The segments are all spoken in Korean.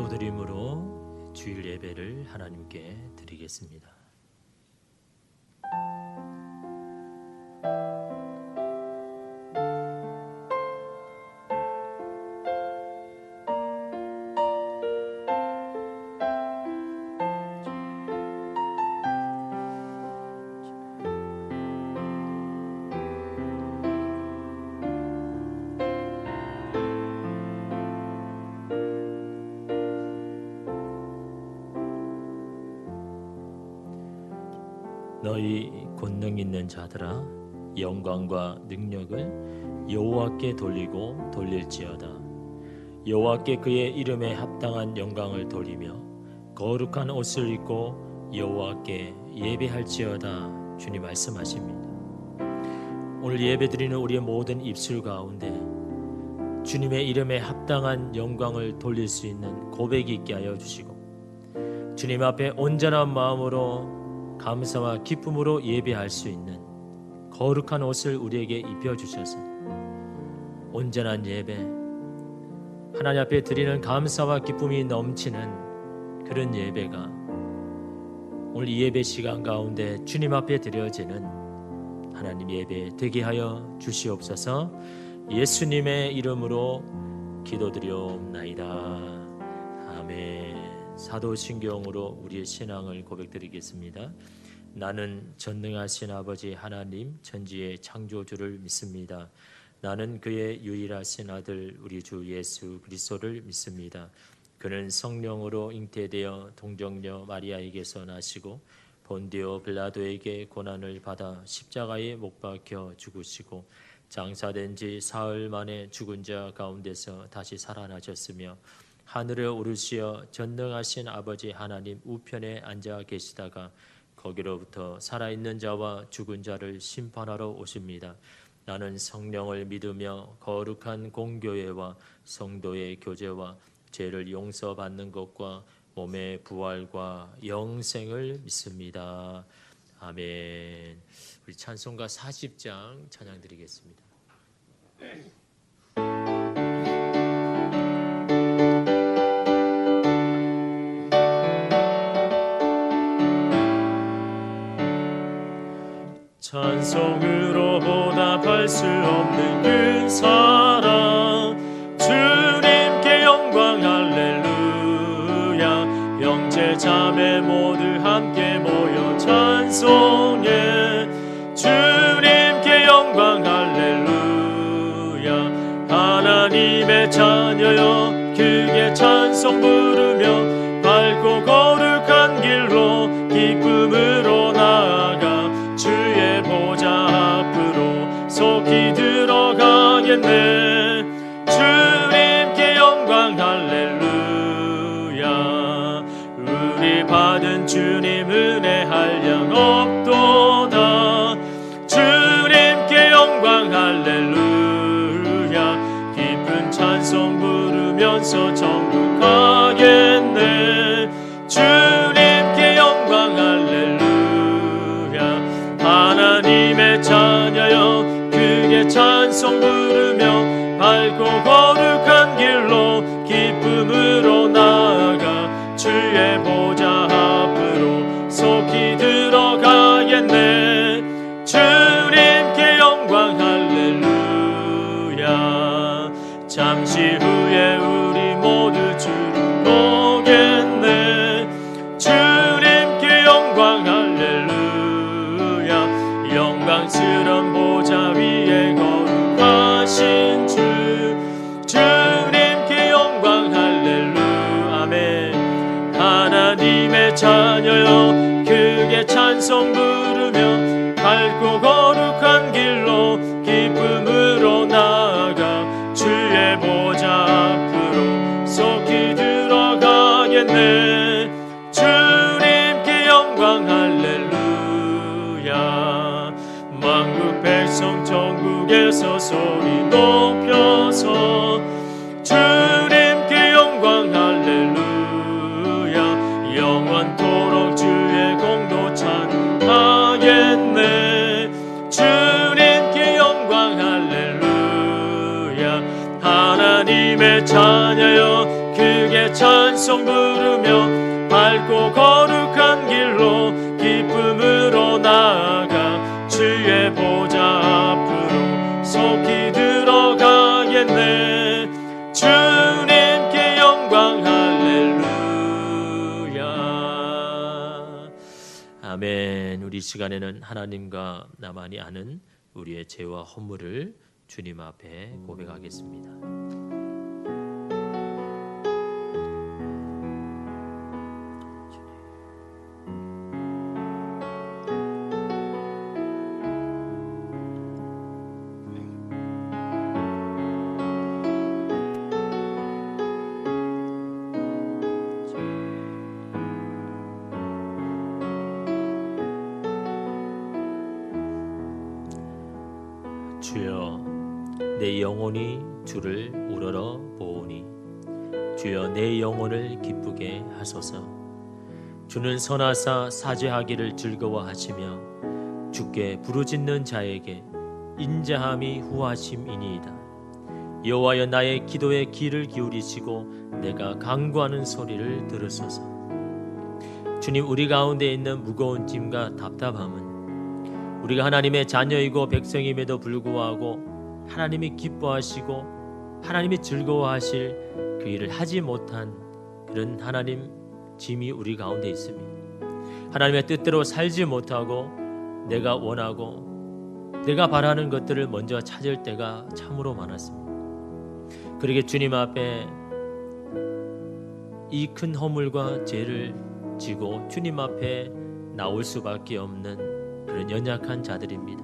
기도드림으로 주일 예배를 하나님께 드리겠습니다. 너희 권능 있는 자들아, 영광과 능력을 여호와께 돌리고 돌릴지어다. 여호와께 그의 이름에 합당한 영광을 돌리며 거룩한 옷을 입고 여호와께 예배할지어다. 주님 말씀하십니다. 오늘 예배드리는 우리의 모든 입술 가운데 주님의 이름에 합당한 영광을 돌릴 수 있는 고백이 있게 하여 주시고, 주님 앞에 온전한 마음으로 감사와 기쁨으로 예배할 수 있는 거룩한 옷을 우리에게 입혀주셔서 온전한 예배, 하나님 앞에 드리는 감사와 기쁨이 넘치는 그런 예배가 오늘 이 예배 시간 가운데 주님 앞에 드려지는 하나님 예배 되게 하여 주시옵소서. 예수님의 이름으로 기도드리옵나이다. 아멘. 사도신경으로 우리의 신앙을 고백드리겠습니다. 나는 전능하신 아버지 하나님 천지의 창조주를 믿습니다. 나는 그의 유일하신 아들 우리 주 예수 그리스도를 믿습니다. 그는 성령으로 잉태되어 동정녀 마리아에게서 나시고 본디오 빌라도에게 고난을 받아 십자가에 못 박혀 죽으시고 장사된 지 사흘 만에 죽은 자 가운데서 다시 살아나셨으며 하늘에 오르시어 전능하신 아버지 하나님 우편에 앉아 계시다가 거기로부터 살아있는 자와 죽은 자를 심판하러 오십니다. 나는 성령을 믿으며 거룩한 공교회와 성도의 교제와 죄를 용서받는 것과 몸의 부활과 영생을 믿습니다. 아멘. 우리 찬송가 40장 찬양 드리겠습니다. 찬송으로 보답할 수 없는 그 사랑, 주님께 영광 할렐루야. 형제 자매 모두 함께 모여 찬송해. 주님께 영광 할렐루야. 하나님의 자녀여 크게 찬송 부르며 밝고 거룩한 길로 기쁨으로 나아가 주의 보좌 앞으로 속히 들어가겠네. 주님께 영광 할렐루야. 우리 받은 주님 은혜 한량 없도다. 주님께 영광 할렐루야. 기쁜 찬송 부르면서 천국 가겠네. 주님께 영광 할렐루야. 하나님의 자녀여 크게 찬송 부르며 밝고 거룩한 길로 기쁨으로 나아가 주의 보좌 앞으로 속히 들어가겠네. 주님께 영광 할렐루야. 잠시 후에 우리 모두 주를 보겠네. 주님께 영광 할렐루야. 영광스런 보좌 위에 거룩하신 주, 주님께 영광 할렐루야. 아멘. 하나님의 자녀여 크게 찬송 부르며 밝고 거룩한 길로 기쁨으로 나아가 주의 보좌 앞으로 속히 들어가겠네. 주님께 영광 할렐루야. 만국 백성 전국에서 소리 높여서 주님께 영광 할렐루야. 영원토록 주의 공도 찬양하겠네. 주님께 영광 할렐루야. 하나님의 자녀여 크게 찬송 찬송 부르며 밝고 거룩한 길로 기쁨으로 나아가 주의 보좌 앞으로 속히 들어가겠네. 주님께 영광 할렐루야. 아멘. 우리 시간에는 하나님과 나만이 아는 우리의 죄와 허물을 주님 앞에 고백하겠습니다. 주여, 내 영혼이 주를 우러러 보오니 주여 내 영혼을 기쁘게 하소서. 주는 선하사 사죄하기를 즐거워하시며 주께 부르짖는 자에게 인자함이 후하심이니이다. 여호와여, 나의 기도에 귀를 기울이시고 내가 간구하는 소리를 들으소서. 주님, 우리 가운데 있는 무거운 짐과 답답함은 우리가 하나님의 자녀이고 백성임에도 불구하고 하나님이 기뻐하시고 하나님이 즐거워하실 그 일을 하지 못한 그런 하나님 짐이 우리 가운데 있습니다. 하나님의 뜻대로 살지 못하고 내가 원하고 내가 바라는 것들을 먼저 찾을 때가 참으로 많았습니다. 그러기에 주님 앞에 이 큰 허물과 죄를 지고 주님 앞에 나올 수밖에 없는 그런 연약한 자들입니다.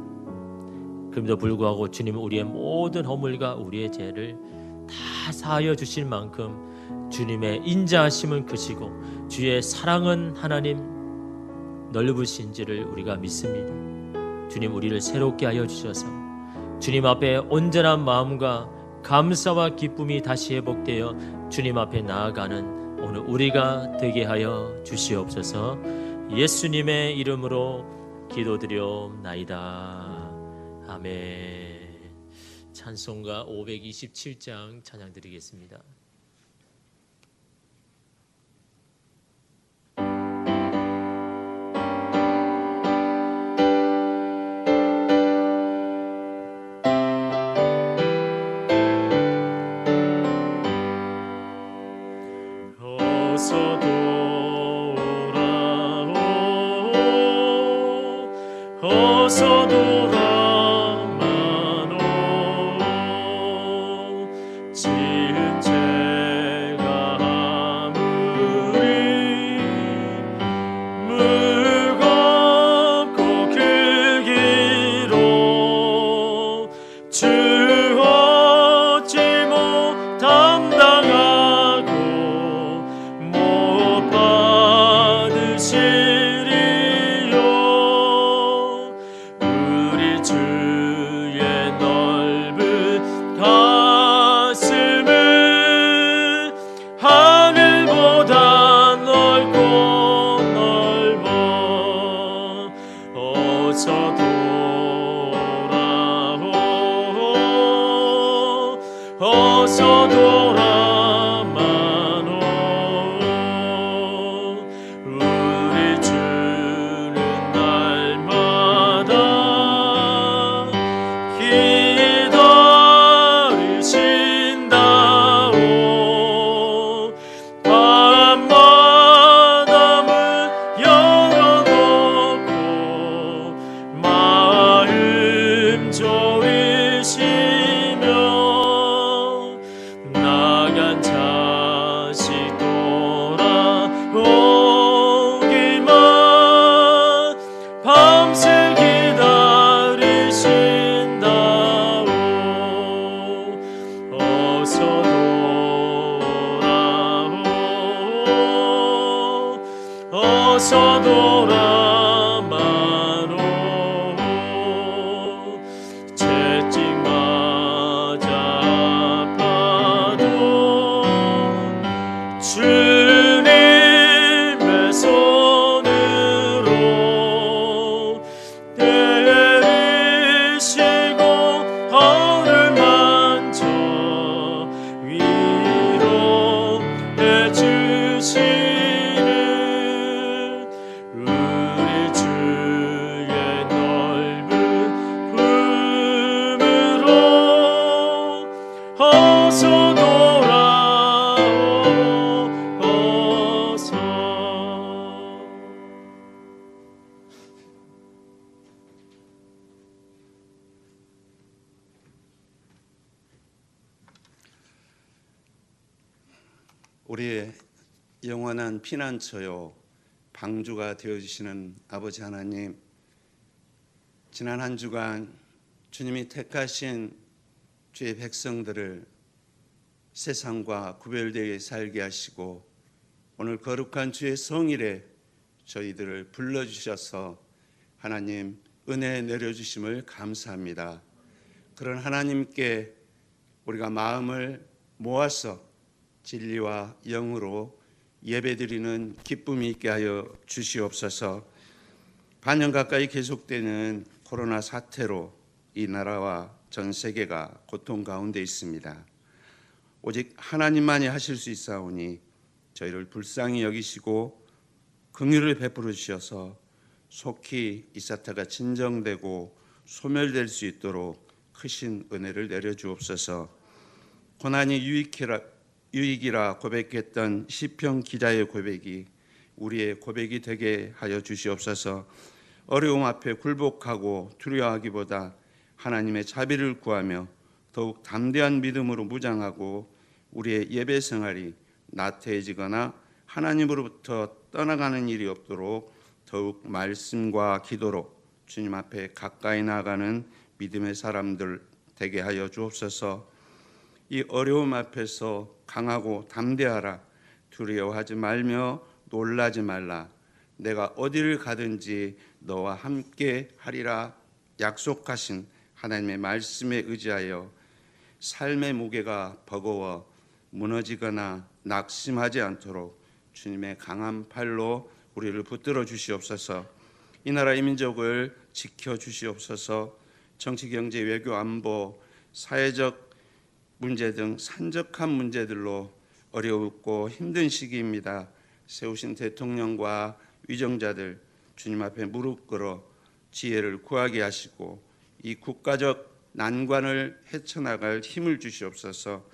그럼에도 불구하고 주님은 우리의 모든 허물과 우리의 죄를 다 사하여 주실 만큼 주님의 인자하심은 크시고 주의 사랑은 하나님 넓으신지를 우리가 믿습니다. 주님, 우리를 새롭게 하여 주셔서 주님 앞에 온전한 마음과 감사와 기쁨이 다시 회복되어 주님 앞에 나아가는 오늘 우리가 되게 하여 주시옵소서. 예수님의 이름으로 기도드리옵나이다. 아멘. 찬송가 527장 찬양 드리겠습니다. 어서 돌아마노. 지은 죄가 아무리 무겁고 크기로 주 어찌 못 담당하고 못 받으시 어서 돌아마노. 우리 주는 날마다 기다리신다오. 밤마다 문 열어놓고 마음 졸이시며 나간 자식 돌아오기만 밤새 기다리신다오. 어서 돌아오. 어서 돌아마노. 채찍 맞아 주님의 손으로 때리시고 허를 만져 위로해 주시오. 우리의 영원한 피난처요 방주가 되어주시는 아버지 하나님, 지난 한 주간 주님이 택하신 주의 백성들을 세상과 구별되게 살게 하시고 오늘 거룩한 주의 성일에 저희들을 불러주셔서 하나님 은혜 내려주심을 감사합니다. 그런 하나님께 우리가 마음을 모아서 진리와 영으로 예배드리는 기쁨이 있게 하여 주시옵소서. 반년 가까이 계속되는 코로나 사태로 이 나라와 전 세계가 고통 가운데 있습니다. 오직 하나님만이 하실 수 있사오니 저희를 불쌍히 여기시고 긍휼을 베풀어 주셔서 속히 이 사태가 진정되고 소멸될 수 있도록 크신 은혜를 내려주옵소서. 고난이 유익이라 고백했던 시편 기자의 고백이 우리의 고백이 되게 하여 주시옵소서. 어려움 앞에 굴복하고 두려워하기보다 하나님의 자비를 구하며 더욱 담대한 믿음으로 무장하고 우리의 예배 생활이 나태해지거나 하나님으로부터 떠나가는 일이 없도록 더욱 말씀과 기도로 주님 앞에 가까이 나아가는 믿음의 사람들 되게 하여 주옵소서. 이 어려움 앞에서 강하고 담대하라. 두려워하지 말며 놀라지 말라. 내가 어디를 가든지 너와 함께 하리라 약속하신 하나님의 말씀에 의지하여 삶의 무게가 버거워 무너지거나 낙심하지 않도록 주님의 강한 팔로 우리를 붙들어 주시옵소서. 이 나라 이 민족을 지켜 주시옵소서. 정치, 경제, 외교, 안보, 사회적 문제 등 산적한 문제들로 어렵고 힘든 시기입니다. 세우신 대통령과 위정자들 주님 앞에 무릎 꿇어 지혜를 구하게 하시고 이 국가적 난관을 헤쳐나갈 힘을 주시옵소서.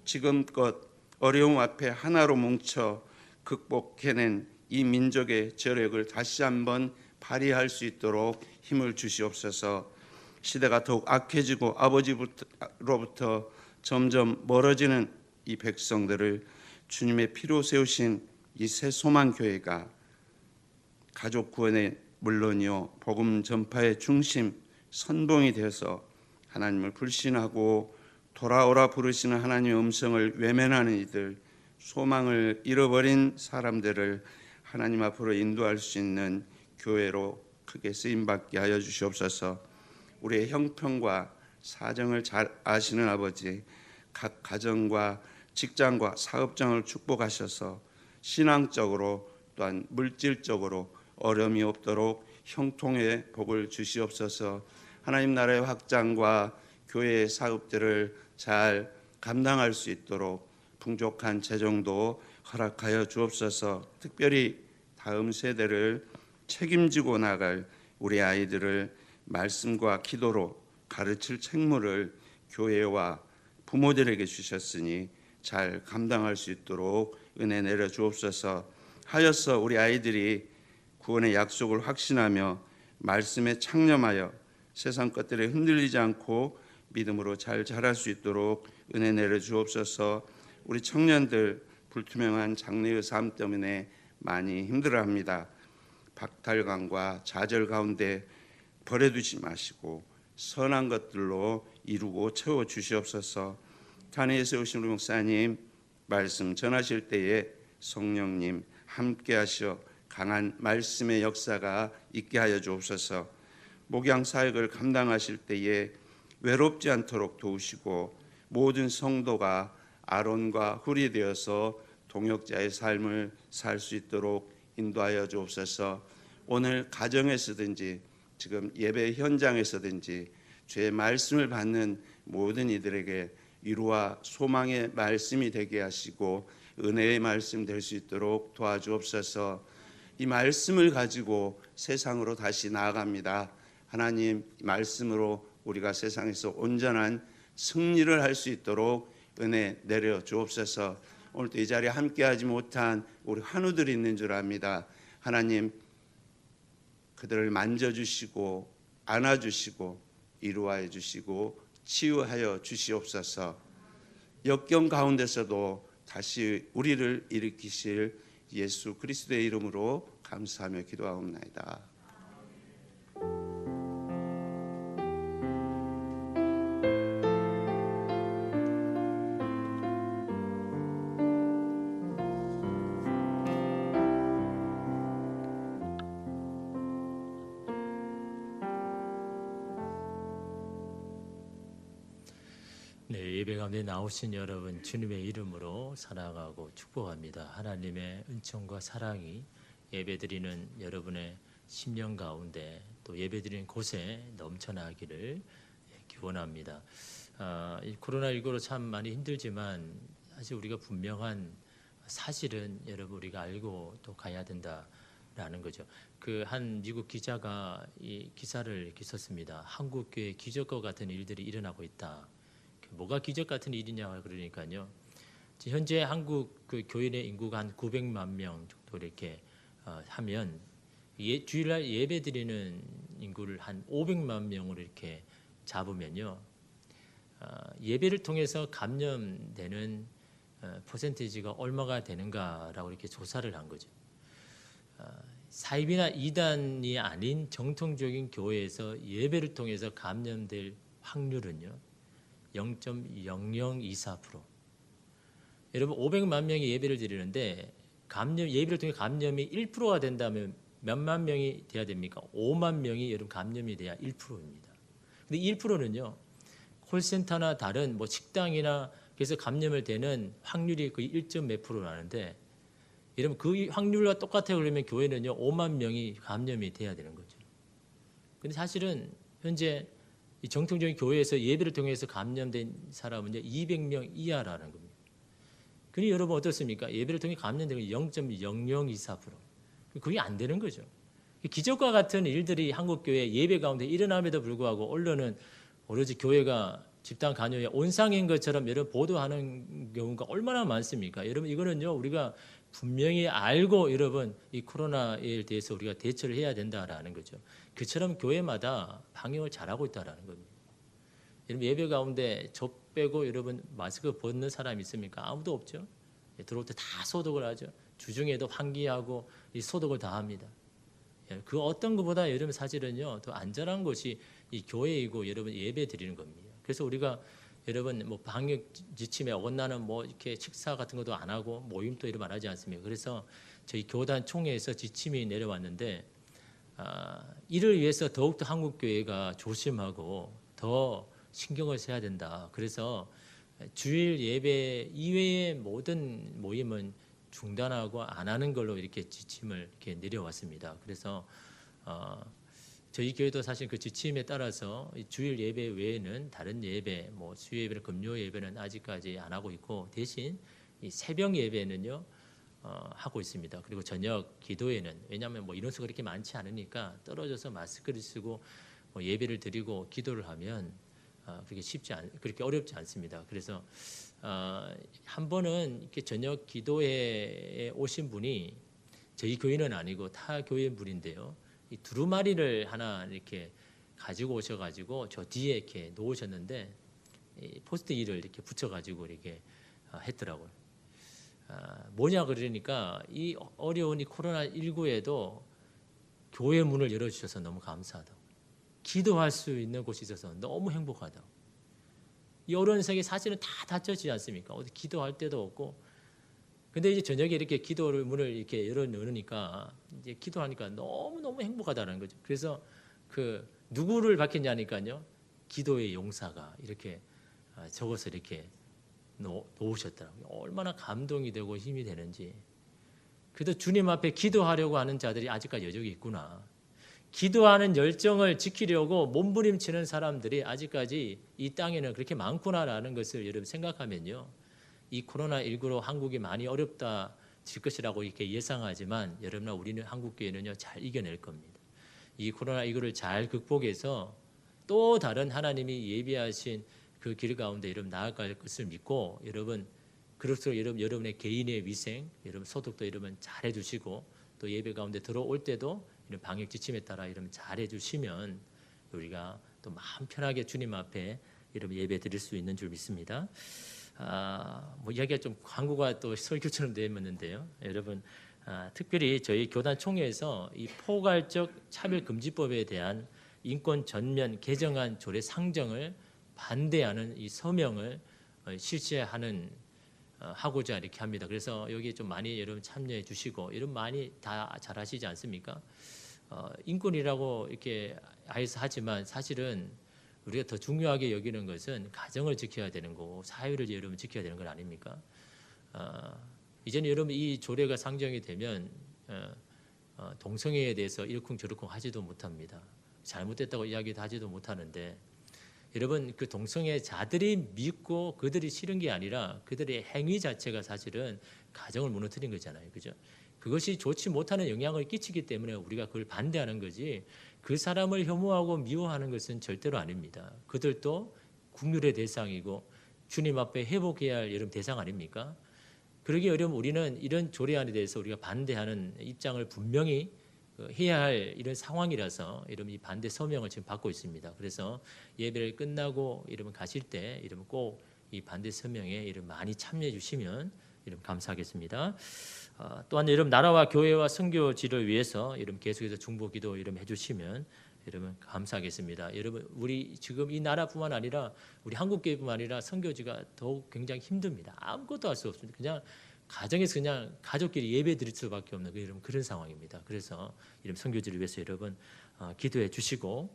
지금껏 어려움 앞에 하나로 뭉쳐 극복해낸 이 민족의 저력을 다시 한번 발휘할 수 있도록 힘을 주시옵소서. 시대가 더욱 악해지고 아버지로부터 점점 멀어지는 이 백성들을 주님의 피로 세우신 이 새 소망교회가 가족 구원의 물론이요 복음 전파의 중심 선봉이 되어서 하나님을 불신하고 돌아오라 부르시는 하나님의 음성을 외면하는 이들, 소망을 잃어버린 사람들을 하나님 앞으로 인도할 수 있는 교회로 크게 쓰임받게 하여 주시옵소서. 우리의 형편과 사정을 잘 아시는 아버지, 각 가정과 직장과 사업장을 축복하셔서 신앙적으로 또한 물질적으로 어려움이 없도록 형통의 복을 주시옵소서. 하나님 나라의 확장과 교회의 사업들을 잘 감당할 수 있도록 풍족한 재정도 허락하여 주옵소서. 특별히 다음 세대를 책임지고 나갈 우리 아이들을 말씀과 기도로 가르칠 책무를 교회와 부모들에게 주셨으니 잘 감당할 수 있도록 은혜 내려 주옵소서. 하여서 우리 아이들이 구원의 약속을 확신하며 말씀에 창념하여 세상 것들에 흔들리지 않고 믿음으로 잘 자랄 수 있도록 은혜 내려 주옵소서. 우리 청년들 불투명한 장래의 삶 때문에 많이 힘들어합니다. 박탈감과 좌절 가운데 버려두지 마시고 선한 것들로 이루고 채워 주시옵소서. 단회에 세우신 우리 목사님 말씀 전하실 때에 성령님 함께 하셔 강한 말씀의 역사가 있게 하여 주옵소서. 목양 사역을 감당하실 때에 외롭지 않도록 도우시고 모든 성도가 아론과 훌이 되어서 동역자의 삶을 살 수 있도록 인도하여 주옵소서. 오늘 가정에서든지 지금 예배 현장에서든지 주의 말씀을 받는 모든 이들에게 위로와 소망의 말씀이 되게 하시고 은혜의 말씀 될 수 있도록 도와주옵소서. 이 말씀을 가지고 세상으로 다시 나아갑니다. 하나님 말씀으로 우리가 세상에서 온전한 승리를 할 수 있도록 은혜 내려 주옵소서. 오늘도 이 자리에 함께하지 못한 우리 환우들이 있는 줄 압니다. 하나님 그들을 만져주시고 안아주시고 이루하여 주시고 치유하여 주시옵소서. 역경 가운데서도 다시 우리를 일으키실 예수 그리스도의 이름으로 감사하며 기도하옵나이다. 네, 예배 가운데 나오신 여러분 주님의 이름으로 사랑하고 축복합니다. 하나님의 은총과 사랑이 예배드리는 여러분의 심령 가운데 또 예배드리는 곳에 넘쳐나기를 기원합니다. 이 코로나19로 참 많이 힘들지만 사실 우리가 분명한 사실은 여러분 우리가 알고 또 가야 된다라는 거죠. 그 한 미국 기자가 이 기사를 이렇게 썼습니다. 한국 교회 기적과 같은 일들이 일어나고 있다. 뭐가 기적 같은 일이냐 그러니까요. 현재 한국 그 교인의 인구가 한 900만 명 정도 이렇게 하면 주일날 예배드리는 인구를 한 500만 명으로 이렇게 잡으면요. 예배를 통해서 감염되는 퍼센티지가 얼마가 되는가라고 이렇게 조사를 한 거죠. 사입이나 이단이 아닌 정통적인 교회에서 예배를 통해서 감염될 확률은요. 0.0024%. 여러분 500만 명이 예배를 드리는데 예배를 통해 감염이 1%가 된다면 몇만 명이 돼야 됩니까? 5만 명이 여러분 감염이 돼야 1%입니다. 근데 1%는요. 콜센터나 다른 뭐 식당이나 그래서 감염을 되는 확률이 거의 1몇 %라는데 여러분 그 확률과 똑같아요. 그러면 교회는요 5만 명이 감염이 돼야 되는 거죠. 근데 사실은 현재 이 정통적인 교회에서 예배를 통해서 감염된 사람은 200명 이하라는 겁니다. 그러니 여러분 어떻습니까? 예배를 통해 감염된 건 0.0024%. 그게 안 되는 거죠. 기적과 같은 일들이 한국 교회 예배 가운데 일어남에도 불구하고 언론은 오로지 교회가 집단 간염에 온상인 것처럼 여러분 보도하는 경우가 얼마나 많습니까? 여러분 이거는요 우리가 분명히 알고 여러분 이 코로나에 대해서 우리가 대처를 해야 된다라는 거죠. 그처럼 교회마다 방역을 잘하고 있다라는 겁니다. 여러분 예배 가운데 저 빼고 여러분 마스크 벗는 사람 있습니까? 아무도 없죠. 들어올 때 다 소독을 하죠. 주중에도 환기하고 이 소독을 다 합니다. 그 어떤 것보다 여러분 사실은요 더 안전한 것이 이 교회이고 여러분 예배 드리는 겁니다. 그래서 우리가 여러분 뭐 방역 지침에 어긋나는 뭐 이렇게 식사 같은 것도 안 하고 모임도 이런 말 하지 않습니까? 그래서 저희 교단 총회에서 지침이 내려왔는데 이를 위해서 더욱더 한국 교회가 조심하고 더 신경을 써야 된다. 그래서 주일 예배 이외의 모든 모임은 중단하고 안 하는 걸로 이렇게 지침을 이렇게 내려왔습니다. 그래서 저희 교회도 사실 그 지침에 따라서 주일 예배 외에는 다른 예배, 뭐 수요 예배나 금요 예배는 아직까지 안 하고 있고 대신 이 새벽 예배는요 하고 있습니다. 그리고 저녁 기도회는 왜냐하면 뭐 인원수가 그렇게 많지 않으니까 떨어져서 마스크를 쓰고 뭐 예배를 드리고 기도를 하면 그렇게 어렵지 않습니다. 그래서 한 번은 이렇게 저녁 기도회에 오신 분이 저희 교회는 아니고 타 교회 분인데요. 이 두루마리를 하나 이렇게 가지고 오셔가지고 저 뒤에 이렇게 놓으셨는데 포스트잇을 이렇게 붙여가지고 이렇게 했더라고요. 뭐냐 그러니까 이 어려운 이 코로나19에도 교회 문을 열어주셔서 너무 감사하다고. 기도할 수 있는 곳이 있어서 너무 행복하다고. 이 어려운 세계 사실은 다 닫혀지지 않습니까? 어디 기도할 데도 없고. 근데 이제 저녁에 이렇게 기도를 문을 이렇게 열어놓으니까 이제 기도하니까 너무 행복하다는 거죠. 그래서 그 누구를 밝혔냐니까요. 기도의 용사가 이렇게 적어서 이렇게 놓으셨더라고요. 얼마나 감동이 되고 힘이 되는지. 그래도 주님 앞에 기도하려고 하는 자들이 아직까지 여전히 있구나. 기도하는 열정을 지키려고 몸부림치는 사람들이 아직까지 이 땅에는 그렇게 많구나라는 것을 여러분 생각하면요. 이 코로나19로 한국이 많이 어렵다질 것이라고 이렇게 예상하지만 여러분 우리는 한국교회는요 잘 이겨낼 겁니다. 이 코로나19를 잘 극복해서 또 다른 하나님이 예비하신 그 길 가운데 여러분 나아갈 것을 믿고 여러분 그럴수록 여러분의 개인의 위생, 여러분 소득도 여러분 잘 해주시고 또 예배 가운데 들어올 때도 이런 방역 지침에 따라 여러분 잘 해주시면 우리가 또 마음 편하게 주님 앞에 여러분 예배 드릴 수 있는 줄 믿습니다. 뭐 이야기가 좀 광고가 또 설교처럼 되었는데요. 여러분 특별히 저희 교단 총회에서 이 포괄적 차별금지법에 대한 인권 전면 개정안 조례 상정을 반대하는 이 서명을 실시하는 하고자 이렇게 합니다. 그래서 여기 좀 많이 여러분 참여해 주시고 여러분 많이 다 잘 아시지 않습니까? 인권이라고 이렇게 하지만 사실은 우리가 더 중요하게 여기는 것은 가정을 지켜야 되는 거고 사회를 여러분 지켜야 되는 건 아닙니까? 이제는 여러분 이 조례가 상정이 되면 동성애에 대해서 이러쿵저러쿵 하지도 못합니다. 잘못됐다고 이야기도 하지도 못하는데 여러분 그 동성애자들이 믿고 그들이 싫은 게 아니라 그들의 행위 자체가 사실은 가정을 무너뜨린 거잖아요. 그죠? 그것이 좋지 못하는 영향을 끼치기 때문에 우리가 그걸 반대하는 거지 그 사람을 혐오하고 미워하는 것은 절대로 아닙니다. 그들도 국률의 대상이고 주님 앞에 회복해야 할 여러분 대상 아닙니까? 그러기 어려면 우리는 이런 조례안에 대해서 우리가 반대하는 입장을 분명히 해야 할 이런 상황이라서 여러분 이 반대 서명을 지금 받고 있습니다. 그래서 예배를 끝나고 여러분 가실 때 여러분 꼭 이 반대 서명에 여러분 많이 참여해 주시면 여러분 감사하겠습니다. 또한 여러분 나라와 교회와 선교지를 위해서 여러분 계속해서 중보기도 여러분 해주시면 여러분 감사하겠습니다. 여러분 우리 지금 이 나라뿐만 아니라 우리 한국교회뿐만 아니라 선교지가 더욱 굉장히 힘듭니다. 아무것도 할 수 없습니다. 그냥 가정에서 그냥 가족끼리 예배 드릴 수밖에 없는 그런 상황입니다. 그래서 이런 선교지를 위해서 여러분 기도해 주시고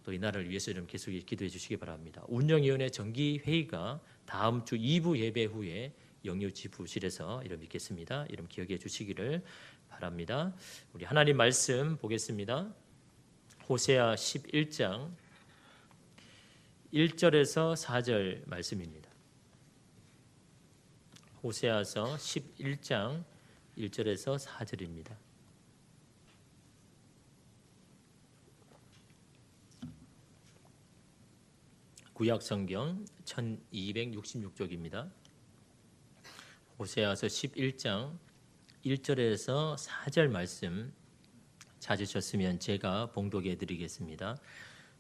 또 이 나라를 위해서 여러분 계속 기도해 주시기 바랍니다. 운영위원회 정기회의가 다음 주 2부 예배 후에 영유 지부실에서 이름 있겠습니다. 이름 기억해 주시기를 바랍니다. 우리 하나님 말씀 보겠습니다. 호세아 11장 1절에서 4절 말씀입니다. 호세아서 11장 1절에서 4절입니다. 구약성경 1266쪽입니다. 호세아서 11장 1절에서 4절 말씀 찾으셨으면 제가 봉독해 드리겠습니다.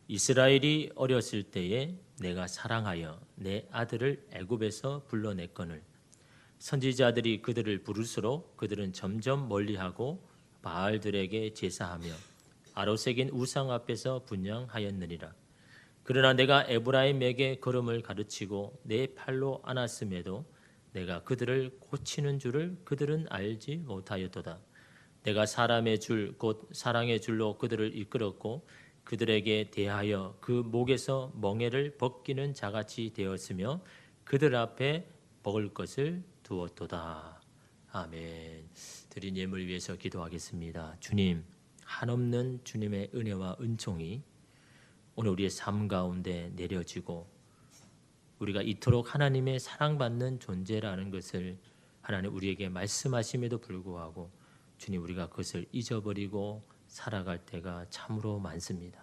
이스라엘이 어렸을 때에 내가 사랑하여 내 아들을 애굽에서 불러냈거늘 선지자들이 그들을 부를수록 그들은 점점 멀리하고 바알들에게 제사하며 아로새긴 우상 앞에서 분향하였느니라. 그러나 내가 에브라임에게 걸음을 가르치고 내 팔로 안았음에도 내가 그들을 고치는 줄을 그들은 알지 못하였도다. 내가 사람의 줄 곧 사랑의 줄로 그들을 이끌었고 그들에게 대하여 그 목에서 멍에를 벗기는 자같이 되었으며 그들 앞에 먹을 것을 두었도다. 아멘. 드린 예물 위해서 기도하겠습니다. 주님, 한없는 주님의 은혜와 은총이 오늘 우리의 삶 가운데 내려지고 우리가 이토록 하나님의 사랑받는 존재라는 것을 하나님 우리에게 말씀하심에도 불구하고 주님 우리가 그것을 잊어버리고 살아갈 때가 참으로 많습니다.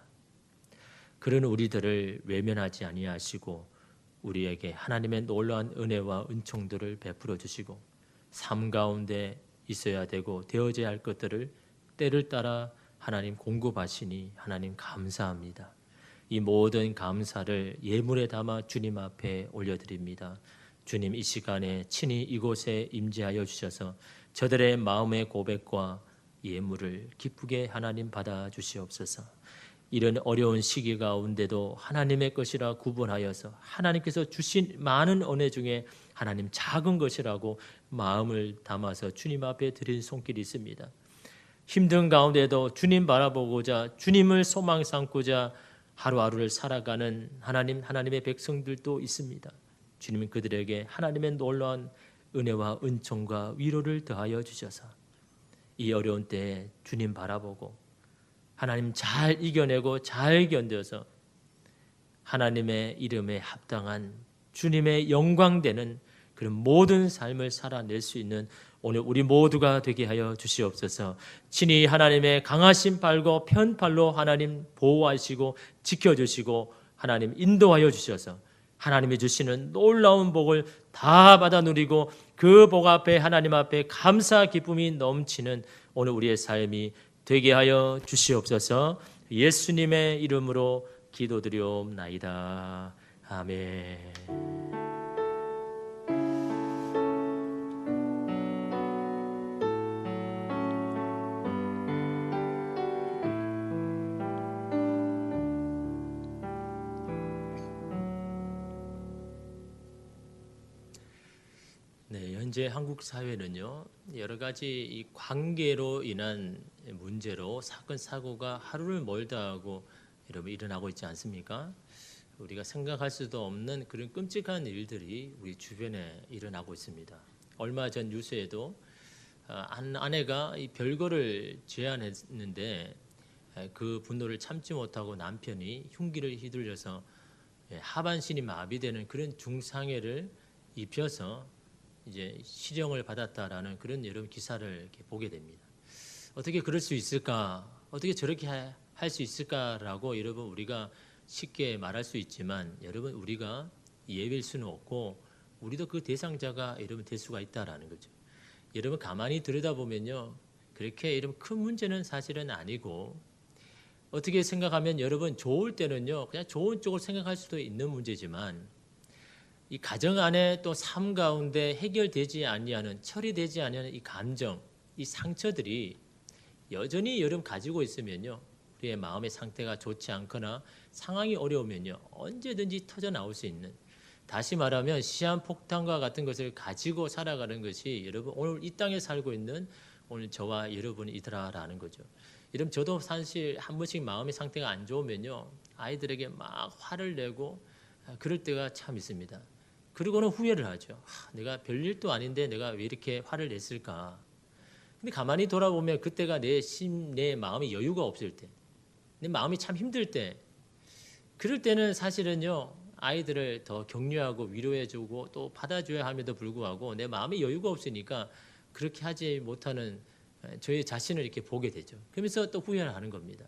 그런 우리들을 외면하지 아니하시고 우리에게 하나님의 놀라운 은혜와 은총들을 베풀어 주시고 삶 가운데 있어야 되고 되어져야 할 것들을 때를 따라 하나님 공급하시니 하나님 감사합니다. 이 모든 감사를 예물에 담아 주님 앞에 올려드립니다. 주님 이 시간에 친히 이곳에 임재하여 주셔서 저들의 마음의 고백과 예물을 기쁘게 하나님 받아 주시옵소서. 이런 어려운 시기 가운데도 하나님의 것이라 구분하여서 하나님께서 주신 많은 은혜 중에 하나님 작은 것이라고 마음을 담아서 주님 앞에 드린 손길이 있습니다. 힘든 가운데도 주님 바라보고자 주님을 소망 삼고자 하루하루를 살아가는 하나님의 백성들도 있습니다. 주님은 그들에게 하나님의 놀라운 은혜와 은총과 위로를 더하여 주셔서 이 어려운 때에 주님 바라보고 하나님 잘 이겨내고 잘 견뎌서 하나님의 이름에 합당한 주님의 영광되는 그런 모든 삶을 살아낼 수 있는 오늘 우리 모두가 되게 하여 주시옵소서. 친히 하나님의 강하신 팔과 편팔로 하나님 보호하시고 지켜주시고 하나님 인도하여 주셔서 하나님이 주시는 놀라운 복을 다 받아 누리고 그 복 앞에 하나님 앞에 감사 기쁨이 넘치는 오늘 우리의 삶이 되게 하여 주시옵소서. 예수님의 이름으로 기도드리옵나이다. 아멘. 현재 한국 사회는요, 여러 가지 이 관계로 인한 문제로 사건 사고가 하루를 멀다 하고 여러분 일어나고 있지 않습니까? 우리가 생각할 수도 없는 그런 끔찍한 일들이 우리 주변에 일어나고 있습니다. 얼마 전 뉴스에도 한 아내가 이 별거를 제안했는데 그 분노를 참지 못하고 남편이 흉기를 휘둘려서 하반신이 마비되는 그런 중상해를 입혀서 이제 실형을 받았다라는 그런 여러 기사를 이렇게 보게 됩니다. 어떻게 그럴 수 있을까? 어떻게 저렇게 할 수 있을까라고 여러분 우리가 쉽게 말할 수 있지만 여러분 우리가 예외일 수는 없고 우리도 그 대상자가 여러분 될 수가 있다라는 거죠. 여러분 가만히 들여다보면요, 그렇게 여러분 큰 문제는 사실은 아니고 어떻게 생각하면 여러분 좋을 때는요 그냥 좋은 쪽을 생각할 수도 있는 문제지만 이 가정 안에 또 삶 가운데 해결되지 아니하는 처리되지 아니하는 이 감정, 이 상처들이 여전히 여러분 가지고 있으면요 우리의 마음의 상태가 좋지 않거나 상황이 어려우면요 언제든지 터져 나올 수 있는, 다시 말하면 시한폭탄과 같은 것을 가지고 살아가는 것이 여러분 오늘 이 땅에 살고 있는 오늘 저와 여러분이더라라는 거죠. 여러분 저도 사실 한 번씩 마음의 상태가 안 좋으면요 아이들에게 막 화를 내고 그럴 때가 참 있습니다. 그리고는 후회를 하죠. 내가 별일도 아닌데 내가 왜 이렇게 화를 냈을까. 근데 가만히 돌아보면 그때가 내 마음이 여유가 없을 때, 내 마음이 참 힘들 때, 그럴 때는 사실은요 아이들을 더 격려하고 위로해주고 또 받아줘야 함에도 불구하고 내 마음이 여유가 없으니까 그렇게 하지 못하는 저의 자신을 이렇게 보게 되죠. 그러면서 또 후회를 하는 겁니다.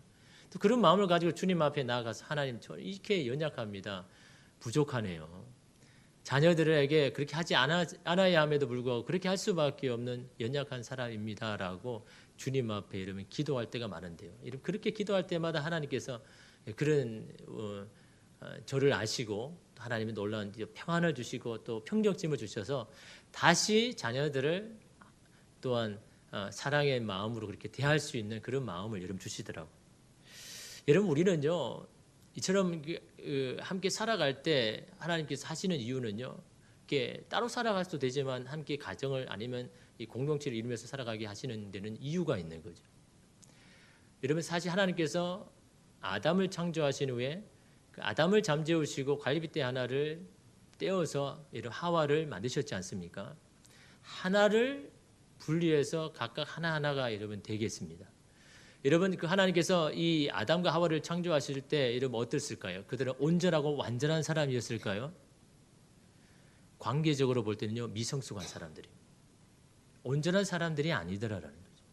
또 그런 마음을 가지고 주님 앞에 나아가서 하나님 저 이렇게 연약합니다. 부족하네요. 자녀들에게 그렇게 하지 않아야 함에도 불구하고 그렇게 할 수밖에 없는 연약한 사람입니다라고 주님 앞에 이러면 기도할 때가 많은데요. 그렇게 기도할 때마다 하나님께서 그런 저를 아시고 하나님의 놀라운 평안을 주시고 또 평정심을 주셔서 다시 자녀들을 또한 사랑의 마음으로 그렇게 대할 수 있는 그런 마음을 여러분 주시더라고요. 여러분 우리는요 이처럼 함께 살아갈 때 하나님께서 하시는 이유는요, 이렇게 따로 살아갈 수도 되지만 함께 가정을 아니면 이 공동체를 이루면서 살아가게 하시는 데는 이유가 있는 거죠. 여러분 사실 하나님께서 아담을 창조하신 후에 그 아담을 잠재우시고 갈빗대 하나를 떼어서 이런 하와를 만드셨지 않습니까? 하나를 분리해서 각각 하나하나가 여러분 되겠습니다. 여러분 그 하나님께서 이 아담과 하와를 창조하실 때 여러분 어땠을까요? 그들은 온전하고 완전한 사람이었을까요? 관계적으로 볼 때는요 미성숙한 사람들이, 온전한 사람들이 아니더라라는 거죠.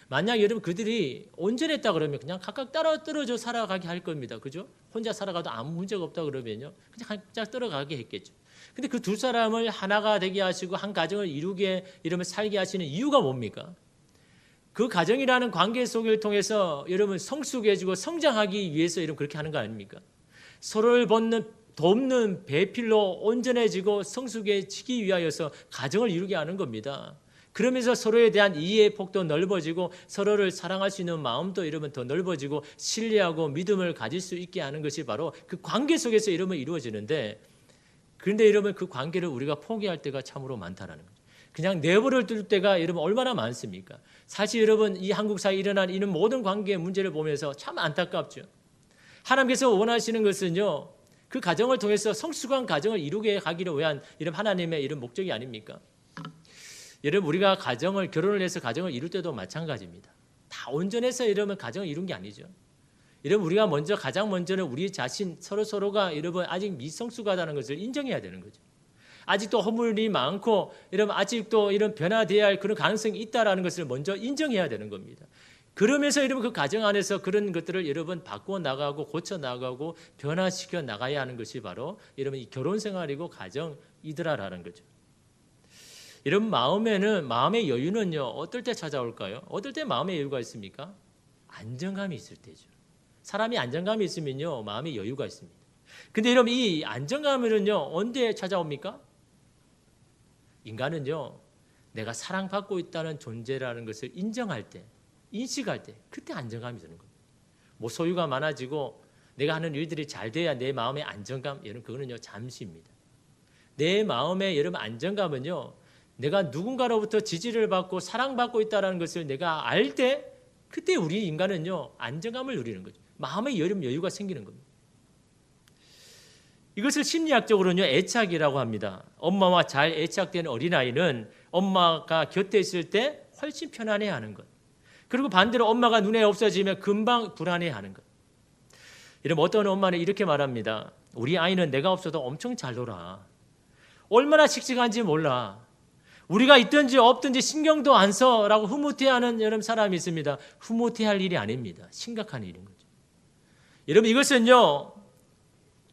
만약 여러분 그들이 온전했다 그러면 그냥 각각 따로 떨어져 살아가게 할 겁니다. 그죠? 혼자 살아가도 아무 문제가 없다 그러면요 그냥 각자 떨어가게 했겠죠. 근데 그 두 사람을 하나가 되게 하시고 한 가정을 이루게 이러면 살게 하시는 이유가 뭡니까? 그 가정이라는 관계 속을 통해서 여러분 성숙해지고 성장하기 위해서 여러분 그렇게 하는 거 아닙니까? 서로를 돕는 배필로 온전해지고 성숙해지기 위하여서 가정을 이루게 하는 겁니다. 그러면서 서로에 대한 이해의 폭도 넓어지고 서로를 사랑할 수 있는 마음도 여러분 더 넓어지고 신뢰하고 믿음을 가질 수 있게 하는 것이 바로 그 관계 속에서 여러분 이루어지는데, 그런데 여러분 그 관계를 우리가 포기할 때가 참으로 많다라는 거죠. 그냥 내버려 둘 때가 여러분 얼마나 많습니까? 사실 여러분 이 한국 사회에 일어난 이런 모든 관계의 문제를 보면서 참 안타깝죠. 하나님께서 원하시는 것은요 그 가정을 통해서 성숙한 가정을 이루게 하기를 위한 이런 하나님의 이런 목적이 아닙니까? 여러분 우리가 결혼을 해서 가정을 이룰 때도 마찬가지입니다. 다 온전해서 이러면 가정을 이룬 게 아니죠. 여러분 우리가 가장 먼저는 우리 자신 서로가 여러분 아직 미성숙하다는 것을 인정해야 되는 거죠. 아직도 허물이 많고 여러분 아직도 이런 변화돼야 할 그런 가능성이 있다라는 것을 먼저 인정해야 되는 겁니다. 그러면서 여러분 그 가정 안에서 그런 것들을 여러분 바꾸어 나가고 고쳐 나가고 변화시켜 나가야 하는 것이 바로 여러분 이 결혼 생활이고 가정이더라라는 거죠. 여러분 마음의 여유는요 어떨 때 찾아올까요? 어떨 때 마음의 여유가 있습니까? 안정감이 있을 때죠. 사람이 안정감이 있으면요 마음의 여유가 있습니다. 근데 여러분 이 안정감은요 언제 찾아옵니까? 인간은요 내가 사랑받고 있다는 존재라는 것을 인정할 때, 인식할 때 그때 안정감이 드는 겁니다. 뭐 소유가 많아지고 내가 하는 일들이 잘 돼야 내 마음의 안정감, 여러분 그거는요 잠시입니다. 내 마음의 여러분 안정감은요 내가 누군가로부터 지지를 받고 사랑받고 있다는 것을 내가 알 때 그때 우리 인간은요 안정감을 누리는 거죠. 마음의 여유가 생기는 겁니다. 이것을 심리학적으로는요 애착이라고 합니다. 엄마와 잘 애착된 어린아이는 엄마가 곁에 있을 때 훨씬 편안해하는 것. 그리고 반대로 엄마가 눈에 없어지면 금방 불안해하는 것. 이러면 어떤 엄마는 이렇게 말합니다. 우리 아이는 내가 없어도 엄청 잘 놀아. 얼마나 씩씩한지 몰라. 우리가 있든지 없든지 신경도 안 써라고 흐뭇해하는 여러분 사람이 있습니다. 흐뭇해할 일이 아닙니다. 심각한 일인 거죠. 여러분 이것은요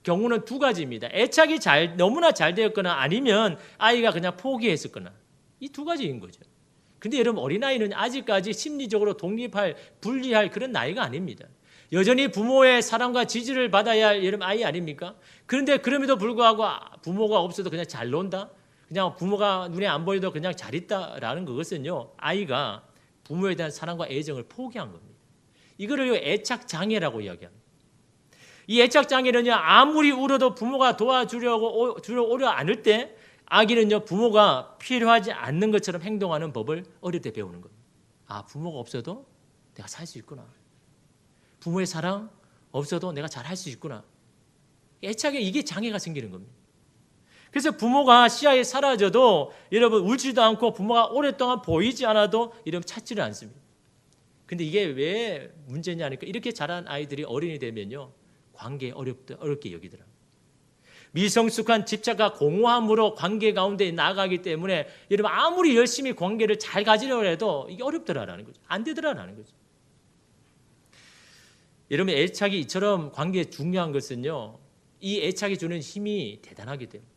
경우는 두 가지입니다. 애착이 너무나 잘 되었거나 아니면 아이가 그냥 포기했었거나 이 두 가지인 거죠. 근데 여러분 어린아이는 아직까지 심리적으로 독립할 분리할 그런 나이가 아닙니다. 여전히 부모의 사랑과 지지를 받아야 할 여러분 아이 아닙니까? 그런데 그럼에도 불구하고 부모가 없어도 그냥 잘 논다? 그냥 부모가 눈에 안 보여도 그냥 잘 있다라는 그것은요 아이가 부모에 대한 사랑과 애정을 포기한 겁니다. 이거를 애착 장애라고 이야기합니다. 이 애착 장애는요 아무리 울어도 부모가 도와주려고 오려 않을 때 아기는요 부모가 필요하지 않는 것처럼 행동하는 법을 어릴 때 배우는 겁니다. 아 부모가 없어도 내가 살 수 있구나. 부모의 사랑 없어도 내가 잘 할 수 있구나. 애착에 이게 장애가 생기는 겁니다. 그래서 부모가 시야에 사라져도 여러분 울지도 않고 부모가 오랫동안 보이지 않아도 여러분 찾지를 않습니다. 근데 이게 왜 문제냐니까 이렇게 자란 아이들이 어른이 되면요 관계에 어렵게 여기더라고요. 미성숙한 집착과 공허함으로 관계 가운데 나아가기 때문에 여러분 아무리 열심히 관계를 잘 가지려고 해도 이게 어렵더라라는 거죠. 안 되더라라는 거죠. 여러분 애착이 이처럼 관계에 중요한 것은요. 이 애착이 주는 힘이 대단하기 때문에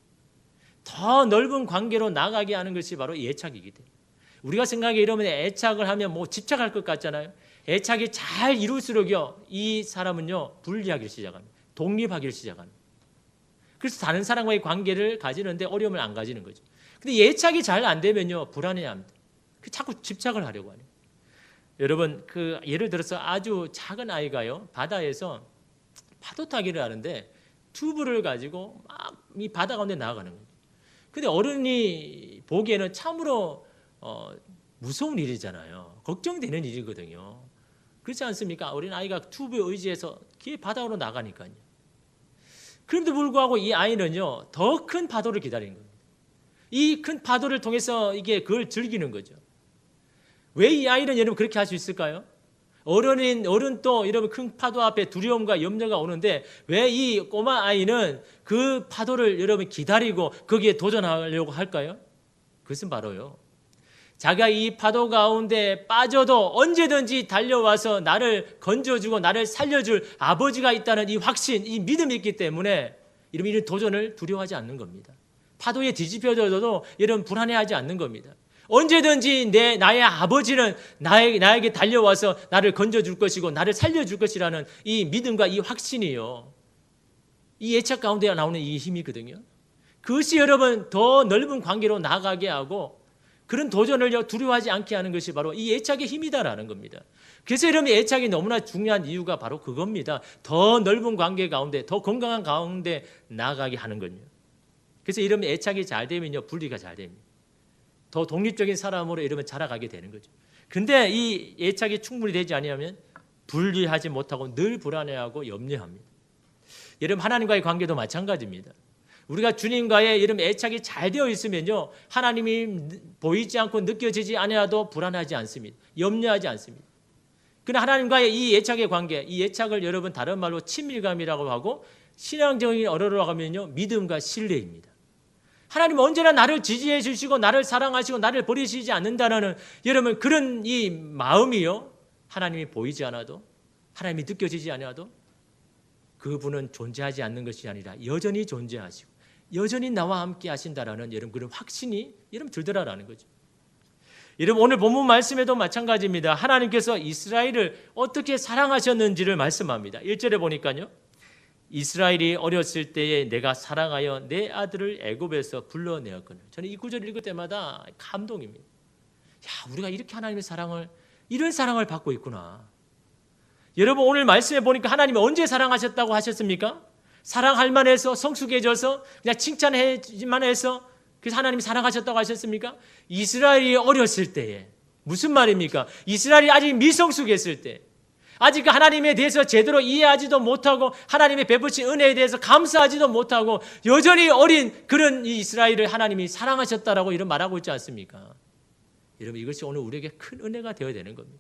더 넓은 관계로 나가게 하는 것이 바로 이 애착이기 때문에 우리가 생각에 이러면 애착을 하면 뭐 집착할 것 같잖아요. 애착이 잘 이룰수록요. 이 사람은요. 분리하기 시작합니다. 독립하기를 시작합니다. 그래서 다른 사람과의 관계를 가지는데 어려움을 안 가지는 거죠. 근데 애착이 잘 안 되면요. 불안해합니다. 자꾸 집착을 하려고 하네요. 여러분 예를 들어서 아주 작은 아이가요. 바다에서 파도 타기를 하는데 튜브를 가지고 막 이 바다 가운데 나아가는 거예요. 근데 어른이 보기에는 참으로 무서운 일이잖아요. 걱정되는 일이거든요. 그렇지 않습니까? 어린 아이가 튜브에 의지해서 길 바다로 나가니까요. 그럼에도 불구하고 이 아이는요 더 큰 파도를 기다리는 겁니다. 이 큰 파도를 통해서 그걸 즐기는 거죠. 왜 이 아이는 여러분 그렇게 할 수 있을까요? 어른도 여러분 큰 파도 앞에 두려움과 염려가 오는데 왜 이 꼬마 아이는 그 파도를 여러분 기다리고 거기에 도전하려고 할까요? 그것은 바로요. 자기가 이 파도 가운데 빠져도 언제든지 달려와서 나를 건져주고 나를 살려줄 아버지가 있다는 이 확신, 이 믿음이 있기 때문에 이런 도전을 두려워하지 않는 겁니다. 파도에 뒤집혀져도 여러분 불안해하지 않는 겁니다. 언제든지 나의 아버지는 나에게 달려와서 나를 건져줄 것이고 나를 살려줄 것이라는 이 믿음과 이 확신이요. 이 애착 가운데 나오는 이 힘이거든요. 그것이 여러분 더 넓은 관계로 나아가게 하고 그런 도전을 두려워하지 않게 하는 것이 바로 이 애착의 힘이다라는 겁니다. 그래서 여러분 애착이 너무나 중요한 이유가 바로 그겁니다. 더 넓은 관계 가운데 더 건강한 가운데 나아가게 하는 거요. 그래서 이러면 애착이 잘 되면요 분리가 잘 됩니다. 더 독립적인 사람으로 이러면 자라가게 되는 거죠. 근데 이 애착이 충분히 되지 않으면 분리하지 못하고 늘 불안해하고 염려합니다. 여러분 하나님과의 관계도 마찬가지입니다. 우리가 주님과의 이런 애착이 잘 되어 있으면요 하나님이 보이지 않고 느껴지지 않아도 불안하지 않습니다. 염려하지 않습니다. 그러나 하나님과의 이 애착의 관계, 이 애착을 여러분 다른 말로 친밀감이라고 하고 신앙적인 언어로 하면요 믿음과 신뢰입니다. 하나님은 언제나 나를 지지해 주시고 나를 사랑하시고 나를 버리시지 않는다는 여러분 그런 이 마음이요 하나님이 보이지 않아도 하나님이 느껴지지 않아도 그분은 존재하지 않는 것이 아니라 여전히 존재하시고 여전히 나와 함께 하신다라는 여러분 그런 확신이 여러분 들더라라는 거죠. 여러분 오늘 본문 말씀에도 마찬가지입니다. 하나님께서 이스라엘을 어떻게 사랑하셨는지를 말씀합니다. 1절에 보니까요. 이스라엘이 어렸을 때에 내가 사랑하여 내 아들을 애굽에서 불러내었거늘. 저는 이 구절 읽을 때마다 감동입니다. 야, 우리가 이렇게 하나님의 사랑을 이런 사랑을 받고 있구나. 여러분 오늘 말씀해 보니까 하나님이 언제 사랑하셨다고 하셨습니까? 사랑할 만해서 성숙해져서 그냥 칭찬하기만 해서 그래서 하나님이 사랑하셨다고 하셨습니까? 이스라엘이 어렸을 때에. 무슨 말입니까? 이스라엘이 아직 미성숙했을 때, 아직 하나님에 대해서 제대로 이해하지도 못하고 하나님의 베푸신 은혜에 대해서 감사하지도 못하고 여전히 어린 그런 이 이스라엘을 하나님이 사랑하셨다라고 이런 말하고 있지 않습니까? 여러분, 이것이 오늘 우리에게 큰 은혜가 되어야 되는 겁니다.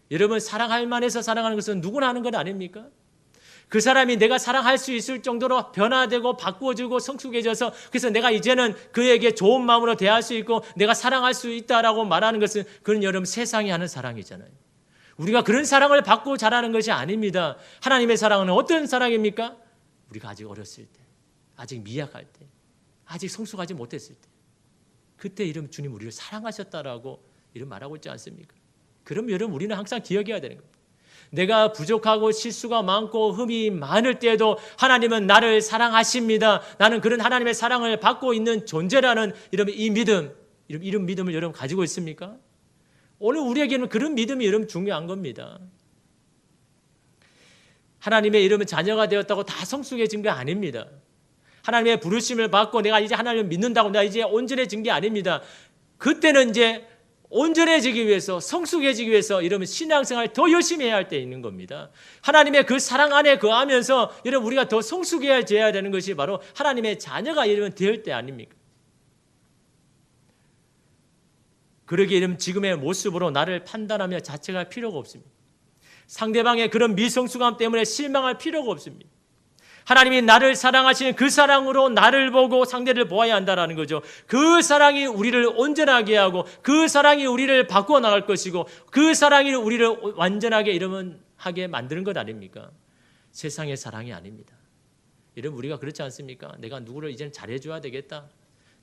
여러분, 사랑할 만해서 사랑하는 것은 누구나 하는 건 아닙니까? 그 사람이 내가 사랑할 수 있을 정도로 변화되고 바꾸어지고 성숙해져서 그래서 내가 이제는 그에게 좋은 마음으로 대할 수 있고 내가 사랑할 수 있다라고 말하는 것은 그건 여러분 세상이 하는 사랑이잖아요. 우리가 그런 사랑을 받고 자라는 것이 아닙니다. 하나님의 사랑은 어떤 사랑입니까? 우리가 아직 어렸을 때, 아직 미약할 때, 아직 성숙하지 못했을 때, 그때 이름 주님 우리를 사랑하셨다라고 이런 말하고 있지 않습니까? 그럼 여러분, 우리는 항상 기억해야 되는 겁니다. 내가 부족하고 실수가 많고 흠이 많을 때에도 하나님은 나를 사랑하십니다. 나는 그런 하나님의 사랑을 받고 있는 존재라는 이 믿음, 이런 믿음을 여러분 가지고 있습니까? 오늘 우리에게는 그런 믿음이 여러분 중요한 겁니다. 하나님의 이름은 자녀가 되었다고 다 성숙해진 게 아닙니다. 하나님의 부르심을 받고 내가 이제 하나님을 믿는다고 내가 이제 온전해진 게 아닙니다. 그때는 이제 온전해지기 위해서, 성숙해지기 위해서 이러면 신앙생활 더 열심히 해야 할 때 있는 겁니다. 하나님의 그 사랑 안에 거하면서 여러분 우리가 더 성숙해져야 되는 것이 바로 하나님의 자녀가 이러면 될 때 아닙니까? 그러기에 이러면 지금의 모습으로 나를 판단하며 자책할 필요가 없습니다. 상대방의 그런 미성숙함 때문에 실망할 필요가 없습니다. 하나님이 나를 사랑하시는 그 사랑으로 나를 보고 상대를 보아야 한다는 거죠. 그 사랑이 우리를 온전하게 하고 그 사랑이 우리를 바꾸어 나갈 것이고 그 사랑이 우리를 완전하게 하게 만드는 것 아닙니까? 세상의 사랑이 아닙니다. 여러분, 우리가 그렇지 않습니까? 내가 누구를 이제는 잘해줘야 되겠다.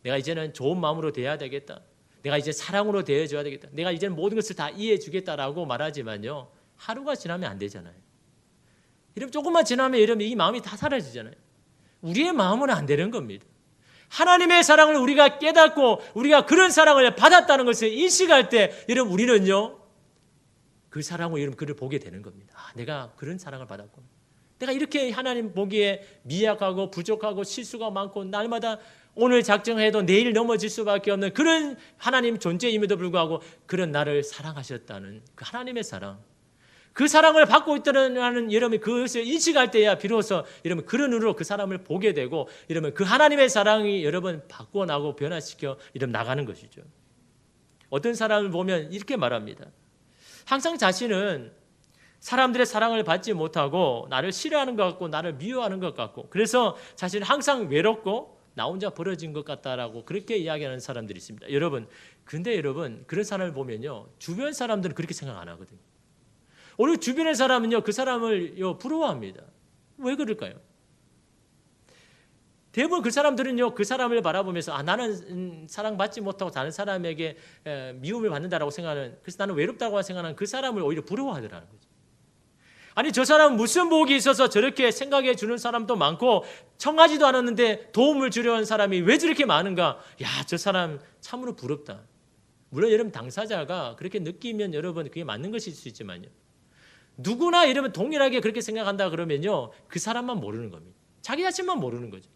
내가 이제는 좋은 마음으로 대해야 되겠다. 내가 이제 사랑으로 대해줘야 되겠다. 내가 이제는 모든 것을 다 이해해 주겠다라고 말하지만요, 하루가 지나면 안 되잖아요. 이러면 조금만 지나면 이러면 이 마음이 다 사라지잖아요. 우리의 마음은 안 되는 겁니다. 하나님의 사랑을 우리가 깨닫고 우리가 그런 사랑을 받았다는 것을 인식할 때 여러분 우리는요 그 사랑으로 여러분 그를 보게 되는 겁니다. 아, 내가 그런 사랑을 받았구나. 내가 이렇게 하나님 보기에 미약하고 부족하고 실수가 많고 날마다 오늘 작정해도 내일 넘어질 수밖에 없는 그런 하나님 존재임에도 불구하고 그런 나를 사랑하셨다는 그 하나님의 사랑, 그 사랑을 받고 있다는 여러분이 그것을 인식할 때야 비로소 여러분 그런 눈으로 그 사람을 보게 되고 여러분 그 하나님의 사랑이 여러분 바꾸어 나고 변화시켜 여러분 나가는 것이죠. 어떤 사람을 보면 이렇게 말합니다. 항상 자신은 사람들의 사랑을 받지 못하고 나를 싫어하는 것 같고 나를 미워하는 것 같고 그래서 자신은 항상 외롭고 나 혼자 벌어진 것 같다라고 그렇게 이야기하는 사람들이 있습니다. 여러분, 근데 여러분 그런 사람을 보면요 주변 사람들은 그렇게 생각 안 하거든요. 오늘 주변의 사람은요 그 사람을 부러워합니다. 왜 그럴까요? 대부분 그 사람들은요 그 사람을 바라보면서 아 나는 사랑받지 못하고 다른 사람에게 미움을 받는다라고 생각하는, 그래서 나는 외롭다고 생각하는 그 사람을 오히려 부러워하더라는 거죠. 아니 저 사람은 무슨 복이 있어서 저렇게 생각해 주는 사람도 많고 청하지도 않았는데 도움을 주려 한 사람이 왜 저렇게 많은가? 야, 저 사람 참으로 부럽다. 물론 여러분 당사자가 그렇게 느끼면 여러분 그게 맞는 것일 수 있지만요. 누구나 이러면 동일하게 그렇게 생각한다 그러면요 그 사람만 모르는 겁니다. 자기 자신만 모르는 거죠.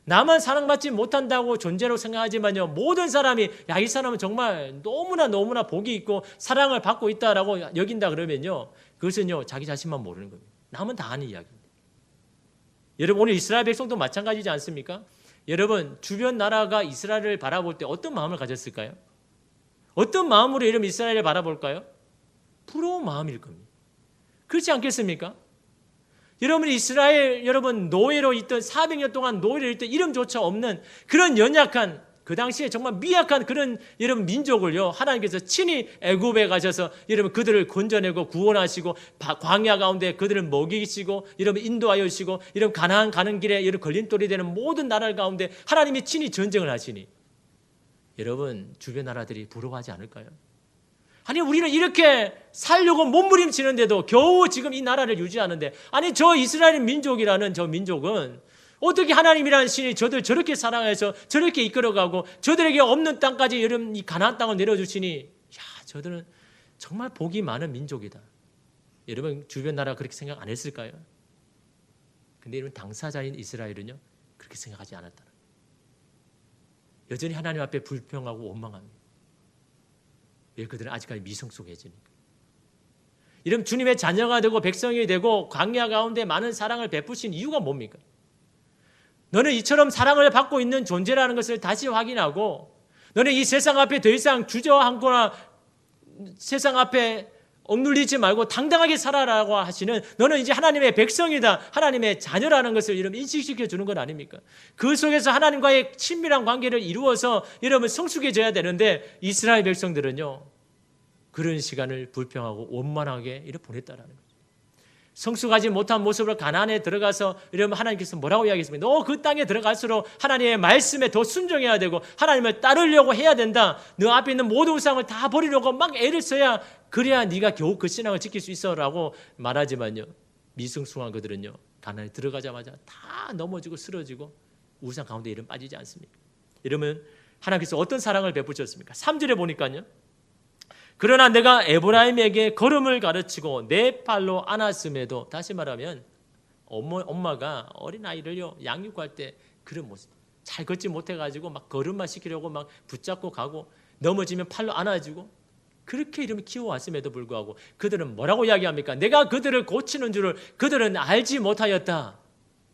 나만 사랑받지 못한다고 존재로 생각하지만요 모든 사람이 야, 이 사람은 정말 너무나 복이 있고 사랑을 받고 있다라고 여긴다 그러면요 그것은요 자기 자신만 모르는 겁니다. 남은 다 아는 이야기입니다. 여러분 오늘 이스라엘 백성도 마찬가지지 않습니까? 여러분 주변 나라가 이스라엘을 바라볼 때 어떤 마음을 가졌을까요? 어떤 마음으로 여러분 이스라엘을 바라볼까요? 부러운 마음일 겁니다. 그렇지 않겠습니까? 여러분 이스라엘 여러분 노예로 있던 400년 동안 노예로 있던 이름조차 없는 그런 연약한 그 당시에 정말 미약한 그런 여러분 민족을요 하나님께서 친히 애굽에 가셔서 여러분 그들을 건져내고 구원하시고 광야 가운데 그들을 먹이시고 여러분 인도하여 주시고 여러분 가나안 가는 길에 여러분 걸림돌이 되는 모든 나라 가운데 하나님이 친히 전쟁을 하시니 여러분 주변 나라들이 부러워하지 않을까요? 아니 우리는 이렇게 살려고 몸부림치는데도 겨우 지금 이 나라를 유지하는데 아니 저 이스라엘 민족이라는 저 민족은 어떻게 하나님이라는 신이 저들 저렇게 사랑해서 저렇게 이끌어가고 저들에게 없는 땅까지 여러분 이 가나안 땅을 내려주시니 야 저들은 정말 복이 많은 민족이다. 여러분 주변 나라 그렇게 생각 안 했을까요? 근데 여러분 당사자인 이스라엘은요 그렇게 생각하지 않았다는 거예요. 여전히 하나님 앞에 불평하고 원망합니다. 왜? 그들은 아직까지 미성숙해지니까. 이런 주님의 자녀가 되고 백성이 되고 광야 가운데 많은 사랑을 베푸신 이유가 뭡니까? 너는 이처럼 사랑을 받고 있는 존재라는 것을 다시 확인하고, 너는 이 세상 앞에 더 이상 주저앉거나 세상 앞에 억눌리지 말고 당당하게 살아라고 하시는, 너는 이제 하나님의 백성이다, 하나님의 자녀라는 것을 여러분 인식시켜 주는 건 아닙니까? 그 속에서 하나님과의 친밀한 관계를 이루어서 여러분 성숙해져야 되는데, 이스라엘 백성들은요 그런 시간을 불평하고 원만하게 이렇게 보냈다라는 거죠. 성숙하지 못한 모습으로 가나안에 들어가서 이러면 하나님께서 뭐라고 이야기했습니까? 너 그 땅에 들어갈수록 하나님의 말씀에 더 순종해야 되고 하나님을 따르려고 해야 된다. 너 앞에 있는 모든 우상을 다 버리려고 막 애를 써야, 그래야 네가 겨우 그 신앙을 지킬 수 있어라고 말하지만요, 미성숙한 그들은요 가나안에 들어가자마자 다 넘어지고 쓰러지고 우상 가운데 이름 빠지지 않습니까? 이러면 하나님께서 어떤 사랑을 베푸셨습니까? 3절에 보니까요, 그러나 내가 에브라임에게 걸음을 가르치고 내 팔로 안았음에도, 다시 말하면 엄마가 어린아이를요 양육할 때 그런 모습, 잘 걷지 못해가지고 막 걸음만 시키려고 막 붙잡고 가고 넘어지면 팔로 안아주고 그렇게 이름을 키워왔음에도 불구하고 그들은 뭐라고 이야기합니까? 내가 그들을 고치는 줄을 그들은 알지 못하였다,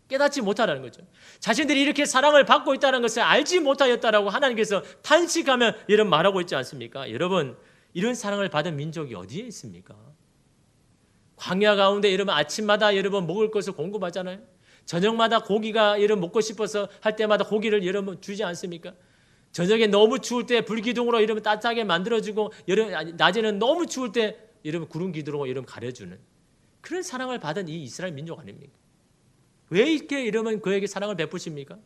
깨닫지 못하라는 거죠. 자신들이 이렇게 사랑을 받고 있다는 것을 알지 못하였다라고 하나님께서 탄식하면 이런 말하고 있지 않습니까? 여러분, 이런 사랑을 받은 민족이 어디에 있습니까? 광야 가운데 여러분 아침마다 여러분 먹을 것을 공급하잖아요. 저녁마다 고기가 여러분 먹고 싶어서 할 때마다 고기를 여러분 주지 않습니까? 저녁에 너무 추울 때 불기둥으로 여러분 따뜻하게 만들어주고, 낮에는 너무 추울 때 여러분 구름 기둥으로 여러분 가려주는 그런 사랑을 받은 이 이스라엘 민족 아닙니까? 왜 이렇게 이러면 그에게 사랑을 베푸십니까?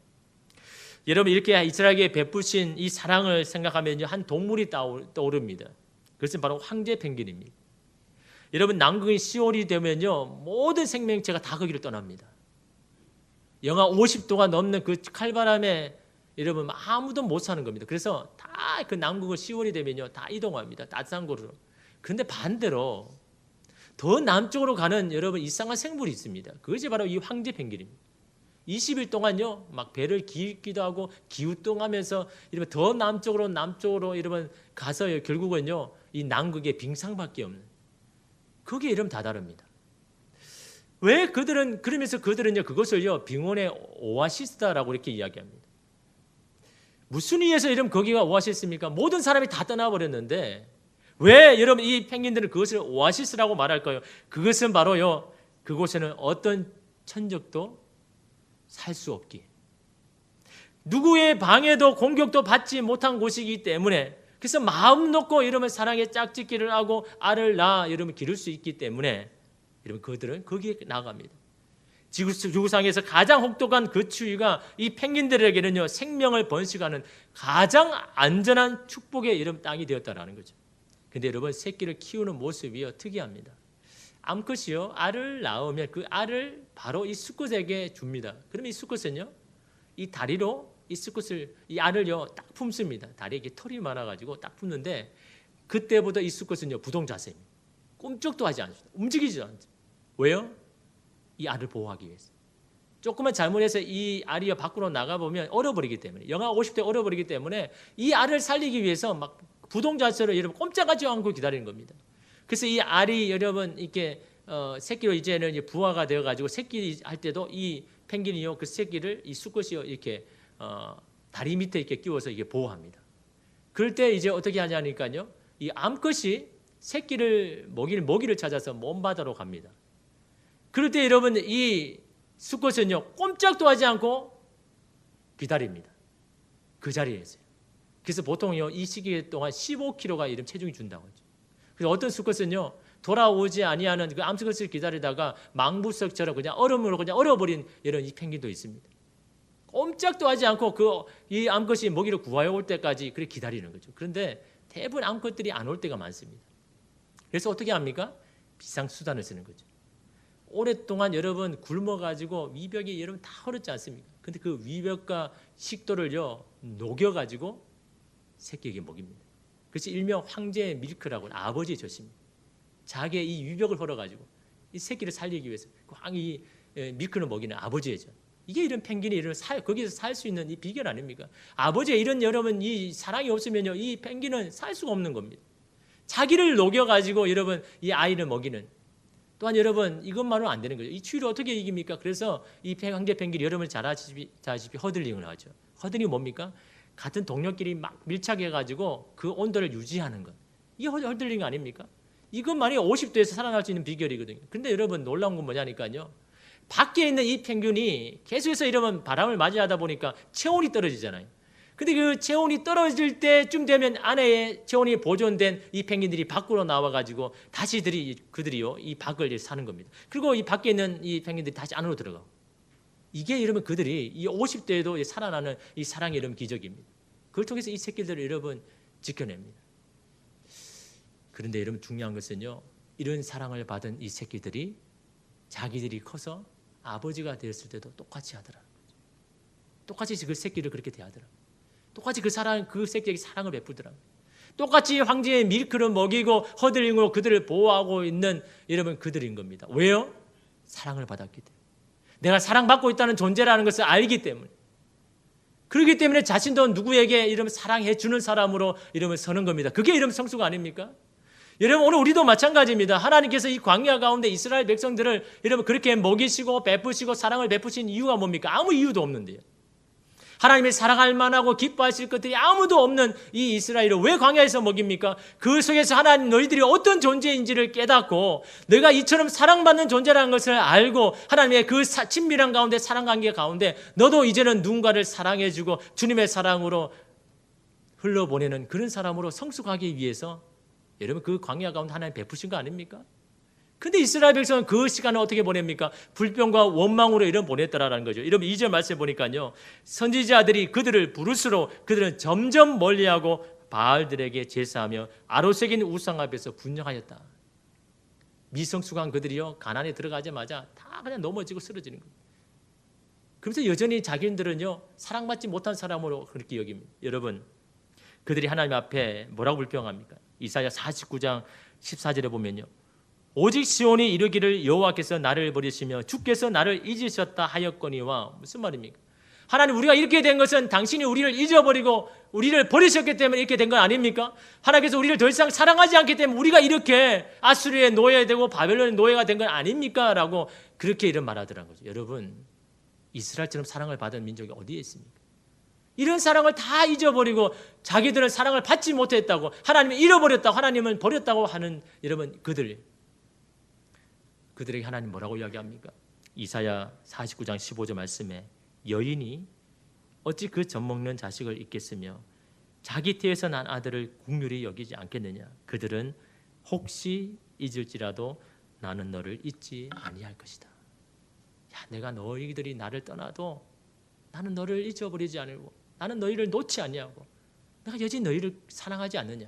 여러분, 이렇게 이스라엘에게 베푸신 이 사랑을 생각하면 한 동물이 떠오릅니다. 그것은 바로 황제 펭귄입니다. 여러분, 남극인 10월이 되면요 모든 생명체가 다 거기를 떠납니다. 영하 50도가 넘는 그 칼바람에 여러분 아무도 못 사는 겁니다. 그래서 다 그 남극은 10월이 되면요 다 이동합니다. 따뜻한 곳으로. 그런데 반대로 더 남쪽으로 가는 여러분 이상한 생물이 있습니다. 그것이 바로 이 황제 펭귄입니다. 20일 동안요 막 배를 기울기도 하고 기우뚱하면서 이러면 더 남쪽으로 이러면 가서 결국은요 이 남극의 빙상밖에 없는, 거기에 이러면 다다릅니다. 왜 그들은, 그러면서 그들은요 그것을요 빙원의 오아시스다라고 이렇게 이야기합니다. 무슨 이유에서 이러면 거기가 오아시스입니까? 모든 사람이 다 떠나버렸는데 왜 여러분 이 펭귄들은 그것을 오아시스라고 말할까요? 그것은 바로요 그곳에는 어떤 천적도 살 수 없기에, 누구의 방해도 공격도 받지 못한 곳이기 때문에, 그래서 마음 놓고 이러면 사랑의 짝짓기를 하고 알을 낳아 이러면 기를 수 있기 때문에 이러면 그들은 거기에 나갑니다. 지구상에서 가장 혹독한 그 추위가 이 펭귄들에게는요 생명을 번식하는 가장 안전한 축복의 이름 땅이 되었다라는 거죠. 근데 여러분, 새끼를 키우는 모습이요 특이합니다. 암컷이요 알을 낳으면 그 알을 바로 이 수컷에게 줍니다. 그러면 이 수컷은요 이 다리로 이 수컷을, 이 알을요 딱 품습니다. 다리에 이렇게 털이 많아가지고 딱 품는데, 그때부터 이 수컷은요 부동자세입니다. 꿈쩍도 하지 않습니다. 움직이지도 않죠. 왜요? 이 알을 보호하기 위해서. 조금만 잘못해서 이 알이 밖으로 나가보면 얼어버리기 때문에, 영하 50대 얼어버리기 때문에 이 알을 살리기 위해서 막 부동자세로 여러분 꼼짝하지 않고 기다리는 겁니다. 그래서 이 알이 여러분 이렇게 새끼로 이제는 이제 부화가 되어가지고 새끼 할 때도 이 펭귄이요 그 새끼를 이 수컷이요 이렇게 다리 밑에 이렇게 끼워서 이게 보호합니다. 그럴 때 이제 어떻게 하냐니까요, 이 암컷이 새끼를 먹이를 찾아서 먼바다로 갑니다. 그럴 때 여러분 이 수컷은요 꼼짝도 하지 않고 기다립니다. 그 자리에서요. 그래서 보통요 이 시기 동안 15kg가 이런 체중이 준다고 하죠. 그래서 어떤 수컷은요 돌아오지 아니하는 그 암수컷을 기다리다가 망부석처럼 그냥 얼음으로 그냥 얼어버린 이런 이 펭귄도 있습니다. 꼼짝도 하지 않고 이 암컷이 먹이를 구하여 올 때까지 그렇게 기다리는 거죠. 그런데 대부분 암컷들이 안 올 때가 많습니다. 그래서 어떻게 합니까? 비상수단을 쓰는 거죠. 오랫동안 여러분 굶어가지고 위벽이 여러분 다 얼었지 않습니까? 근데 그 위벽과 식도를요 녹여가지고 새끼에게 먹입니다. 그래서 일명 황제의 밀크라고, 아버지의 젖입니다. 자기의 이 위벽을 헐어가지고 이 새끼를 살리기 위해서 이 밀크를 먹이는 아버지의 젖. 이게 이런 펭귄이 거기서 살 수 있는 이 비결 아닙니까? 아버지의 이런 여러분 이 사랑이 없으면요, 이 펭귄은 살 수가 없는 겁니다. 자기를 녹여가지고 여러분 이 아이를 먹이는. 또한 여러분 이것만으로는 안 되는 거죠. 이 추위를 어떻게 이깁니까? 그래서 이 황제 펭귄이 여러분이 잘 아시다시피 허들링을 하죠. 허들링이 뭡니까? 같은 동료끼리 막 밀착해가지고 그 온도를 유지하는 것. 이게 허들링 아닙니까? 이것만이 50도에서 살아날 수 있는 비결이거든요. 그런데 여러분 놀라운 건 뭐냐니까요. 밖에 있는 이 펭귄이 계속해서 이러면 바람을 맞이하다 보니까 체온이 떨어지잖아요. 근데 그 체온이 떨어질 때쯤 되면 안에 체온이 보존된 이 펭귄들이 밖으로 나와가지고 다시 그들이요 이 밖을 사는 겁니다. 그리고 이 밖에 있는 이 펭귄들이 다시 안으로 들어가고. 이게 여러분 그들이 이 50대에도 살아나는 이 사랑의 이런 기적입니다. 그걸 통해서 이 새끼들을 여러분 지켜냅니다. 그런데 여러분 중요한 것은요, 이런 사랑을 받은 이 새끼들이 자기들이 커서 아버지가 되었을 때도 똑같이 하더라는 거죠. 똑같이 그 새끼를 그렇게 대하더라고요. 똑같이 그 새끼에게 사랑을 베풀더라고요. 똑같이 황제의 밀크를 먹이고 허들링으로 그들을 보호하고 있는 여러분 그들인 겁니다. 왜요? 사랑을 받았기 때문에. 내가 사랑받고 있다는 존재라는 것을 알기 때문에. 그렇기 때문에 자신도 누구에게 이러면 사랑해 주는 사람으로 이러면 서는 겁니다. 그게 이러면 성수가 아닙니까? 여러분 오늘 우리도 마찬가지입니다. 하나님께서 이 광야 가운데 이스라엘 백성들을 여러분 그렇게 먹이시고 베푸시고 사랑을 베푸신 이유가 뭡니까? 아무 이유도 없는데요. 하나님의 사랑할 만하고 기뻐하실 것들이 아무도 없는 이 이스라엘을 왜 광야에서 먹입니까? 그 속에서 하나님 너희들이 어떤 존재인지를 깨닫고 너희가 이처럼 사랑받는 존재라는 것을 알고 하나님의 그 친밀한 가운데 사랑 관계 가운데 너도 이제는 누군가를 사랑해주고 주님의 사랑으로 흘러보내는 그런 사람으로 성숙하기 위해서 여러분 그 광야 가운데 하나님 베푸신 거 아닙니까? 근데 이스라엘 백성은 그 시간을 어떻게 보냅니까? 불평과 원망으로 이런 보냈다라는 거죠. 여러분 2절 말씀에 보니까요. 선지자들이 그들을 부를수록 그들은 점점 멀리하고 바알들에게 제사하며 아로새긴 우상 앞에서 분향하였다. 미성숙한 그들이요. 가나안에 들어가자마자 다 그냥 넘어지고 쓰러지는 거예요. 그러면서 여전히 자기들은요. 사랑받지 못한 사람으로 그렇게 여깁니다. 여러분 그들이 하나님 앞에 뭐라고 불평합니까? 이사야 49장 14절에 보면요. 오직 시온이 이르기를 여호와께서 나를 버리시며 주께서 나를 잊으셨다 하였거니와. 무슨 말입니까? 하나님 우리가 이렇게 된 것은 당신이 우리를 잊어버리고 우리를 버리셨기 때문에 이렇게 된 건 아닙니까? 하나님께서 우리를 더 이상 사랑하지 않기 때문에 우리가 이렇게 아수르의 노예되고 바벨론의 노예가 된 건 아닙니까? 라고 그렇게 이런 말하더라는 거죠. 여러분 이스라엘처럼 사랑을 받은 민족이 어디에 있습니까? 이런 사랑을 다 잊어버리고 자기들은 사랑을 받지 못했다고 하나님을 잃어버렸다고 하나님을 버렸다고 하는 여러분 그들에게 하나님 뭐라고 이야기합니까? 이사야 49장 15절 말씀에 여인이 어찌 그 젖먹는 자식을 잊겠으며 자기 태에서 난 아들을 긍휼히 여기지 않겠느냐. 그들은 혹시 잊을지라도 나는 너를 잊지 아니할 것이다. 야, 내가 너희들이 나를 떠나도 나는 너를 잊어버리지 않고 나는 너희를 놓지 아니하고 내가 여전히 너희를 사랑하지 않느냐.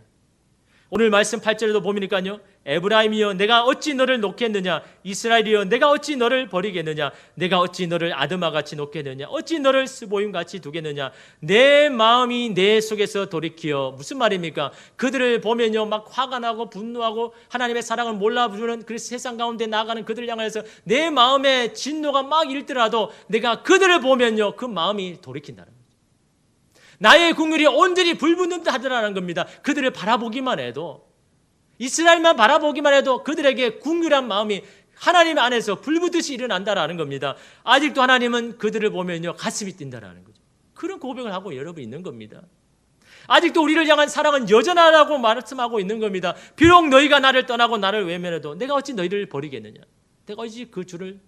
오늘 말씀 8절에도 보니까요. 에브라임이여 내가 어찌 너를 놓겠느냐. 이스라엘이여 내가 어찌 너를 버리겠느냐. 내가 어찌 너를 아드마같이 놓겠느냐. 어찌 너를 스보임같이 두겠느냐. 내 마음이 내 속에서 돌이키어. 무슨 말입니까? 그들을 보면요 막 화가 나고 분노하고 하나님의 사랑을 몰라주는 그 세상 가운데 나아가는 그들을 향해서 내 마음에 진노가 막 일더라도 내가 그들을 보면요 그 마음이 돌이킨다는 거예요. 나의 긍휼이 온전히 불붙는다 하더라는 겁니다. 그들을 바라보기만 해도 이스라엘만 바라보기만 해도 그들에게 긍휼한 마음이 하나님 안에서 불붙듯이 일어난다라는 겁니다. 아직도 하나님은 그들을 보면요 가슴이 뛴다라는 거죠. 그런 고백을 하고 여러분 있는 겁니다. 아직도 우리를 향한 사랑은 여전하다고 말씀하고 있는 겁니다. 비록 너희가 나를 떠나고 나를 외면해도 내가 어찌 너희를 버리겠느냐. 내가 어찌 그 줄을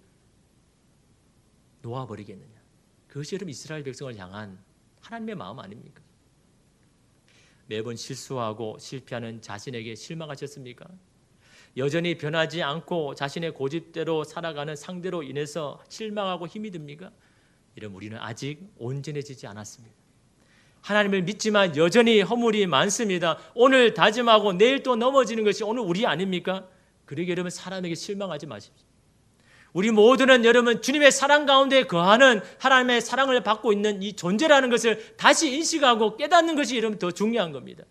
놓아버리겠느냐. 그것이 여러분 이스라엘 백성을 향한 하나님의 마음 아닙니까? 매번 실수하고 실패하는 자신에게 실망하셨습니까? 여전히 변하지 않고 자신의 고집대로 살아가는 상대로 인해서 실망하고 힘이 듭니까? 이런 우리는 아직 온전해지지 않았습니다. 하나님을 믿지만 여전히 허물이 많습니다. 오늘 다짐하고 내일 또 넘어지는 것이 오늘 우리 아닙니까? 그러게 여러분 사람에게 실망하지 마십시오. 우리 모두는 여러분 주님의 사랑 가운데 거하는 하나님의 사랑을 받고 있는 이 존재라는 것을 다시 인식하고 깨닫는 것이 여러분 더 중요한 겁니다.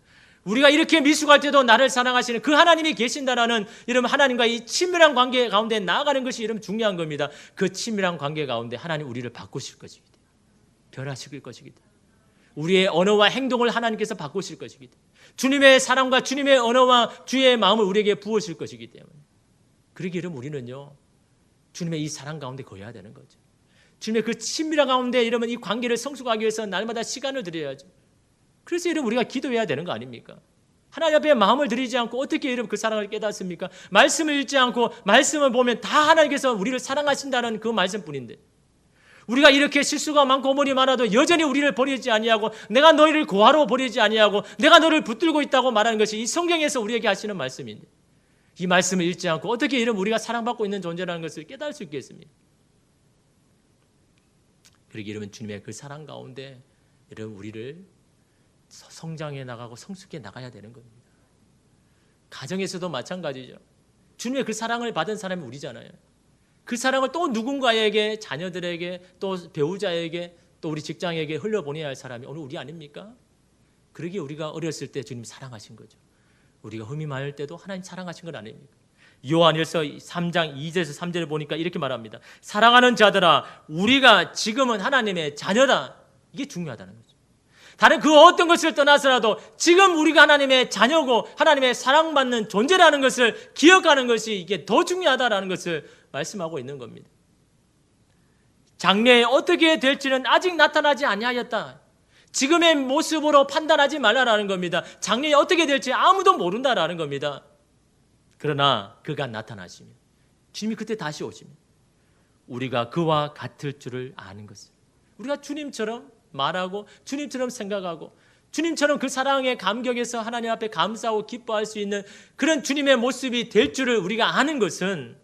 우리가 이렇게 미숙할 때도 나를 사랑하시는 그 하나님이 계신다라는 여러분 하나님과 이 친밀한 관계 가운데 나아가는 것이 여러분 중요한 겁니다. 그 친밀한 관계 가운데 하나님 우리를 바꾸실 것이기 때문에 변화시킬 것이기 때문에 우리의 언어와 행동을 하나님께서 바꾸실 것이기 때문에 주님의 사랑과 주님의 언어와 주의 마음을 우리에게 부으실 것이기 때문에 그러기 여러분 우리는요 주님의 이 사랑 가운데 거해야 되는 거죠. 주님의 그 친밀한 가운데 여러분 이 관계를 성숙하기 위해서 날마다 시간을 드려야죠. 그래서 여러분 우리가 기도해야 되는 거 아닙니까? 하나님 앞에 마음을 드리지 않고 어떻게 여러분 그 사랑을 깨닫습니까? 말씀을 읽지 않고 말씀을 보면 다 하나님께서 우리를 사랑하신다는 그 말씀뿐인데 우리가 이렇게 실수가 많고 어머니 많아도 여전히 우리를 버리지 아니하고 내가 너희를 고아로 버리지 아니하고 내가 너를 붙들고 있다고 말하는 것이 이 성경에서 우리에게 하시는 말씀인데 이 말씀을 읽지 않고 어떻게 이런 우리가 사랑받고 있는 존재라는 것을 깨달을 수 있겠습니까? 그러기 여러분 주님의 그 사랑 가운데 여러분 우리를 성장해 나가고 성숙해 나가야 되는 겁니다. 가정에서도 마찬가지죠. 주님의 그 사랑을 받은 사람이 우리잖아요. 그 사랑을 또 누군가에게 자녀들에게 또 배우자에게 또 우리 직장에게 흘려보내야 할 사람이 오늘 우리 아닙니까? 그러기에 우리가 어렸을 때 주님 사랑하신 거죠. 우리가 흠이 많을 때도 하나님 사랑하신 건 아닙니까? 요한일서 3장 2절에서 3절을 보니까 이렇게 말합니다. 사랑하는 자들아 우리가 지금은 하나님의 자녀다. 이게 중요하다는 거죠. 다른 그 어떤 것을 떠나서라도 지금 우리가 하나님의 자녀고 하나님의 사랑받는 존재라는 것을 기억하는 것이 이게 더 중요하다라는 것을 말씀하고 있는 겁니다. 장래에 어떻게 될지는 아직 나타나지 아니하였다. 지금의 모습으로 판단하지 말라라는 겁니다. 장래에 어떻게 될지 아무도 모른다라는 겁니다. 그러나 그가 나타나시면 주님이 그때 다시 오시면 우리가 그와 같을 줄을 아는 것을 우리가 주님처럼 말하고 주님처럼 생각하고 주님처럼 그 사랑의 감격에서 하나님 앞에 감사하고 기뻐할 수 있는 그런 주님의 모습이 될 줄을 우리가 아는 것은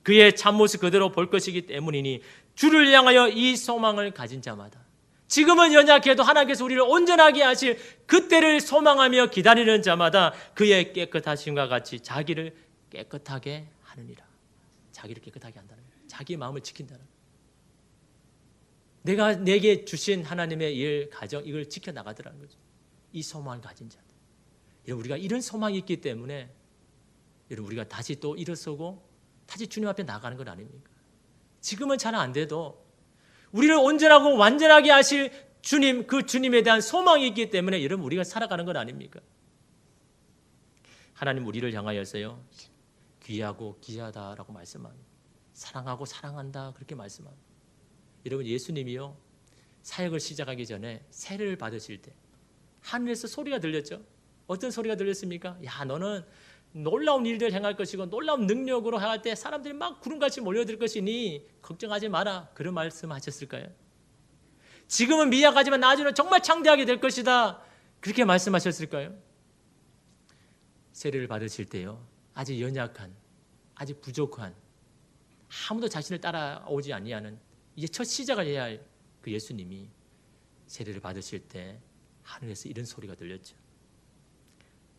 그의 참모습 그대로 볼 것이기 때문이니 주를 향하여 이 소망을 가진 자마다 지금은 연약해도 하나님께서 우리를 온전하게 하실 그때를 소망하며 기다리는 자마다 그의 깨끗하심과 같이 자기를 깨끗하게 하느니라. 자기를 깨끗하게 한다는 거예요. 자기의 마음을 지킨다는 거예요. 내가 내게 주신 하나님의 일, 가정 이걸 지켜나가더라는 거죠. 이 소망을 가진 자들. 여러분 우리가 이런 소망이 있기 때문에 여러분 우리가 다시 또 일어서고 다시 주님 앞에 나가는 건 아닙니까? 지금은 잘 안 돼도 우리를 온전하고 완전하게 하실 주님, 그 주님에 대한 소망이 있기 때문에 여러분 우리가 살아가는 건 아닙니까? 하나님 우리를 향하여서요 귀하고 귀하다라고 말씀합니다. 사랑하고 사랑한다 그렇게 말씀합니다. 여러분 예수님이요 사역을 시작하기 전에 세례를 받으실 때 하늘에서 소리가 들렸죠. 어떤 소리가 들렸습니까? 야 너는 놀라운 일들을 행할 것이고 놀라운 능력으로 행할 때 사람들이 막 구름같이 몰려들 것이니 걱정하지 마라. 그런 말씀하셨을까요? 지금은 미약하지만 나중에는 정말 창대하게 될 것이다. 그렇게 말씀하셨을까요? 세례를 받으실 때요 아직 연약한 아직 부족한 아무도 자신을 따라오지 아니하는 이제 첫 시작을 해야 할 그 예수님이 세례를 받으실 때 하늘에서 이런 소리가 들렸죠.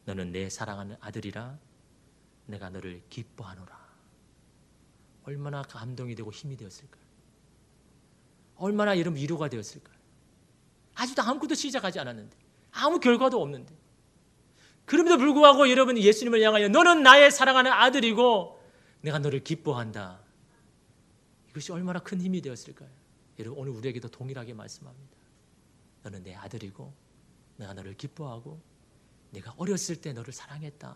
너는 내 사랑하는 아들이라 내가 너를 기뻐하노라. 얼마나 감동이 되고 힘이 되었을까요? 얼마나 이런 위로가 되었을까요? 아직도 아무것도 시작하지 않았는데 아무 결과도 없는데 그럼에도 불구하고 여러분이 예수님을 향하여 너는 나의 사랑하는 아들이고 내가 너를 기뻐한다. 이것이 얼마나 큰 힘이 되었을까요? 여러분 오늘 우리에게도 동일하게 말씀합니다. 너는 내 아들이고 내가 너를 기뻐하고 내가 어렸을 때 너를 사랑했다.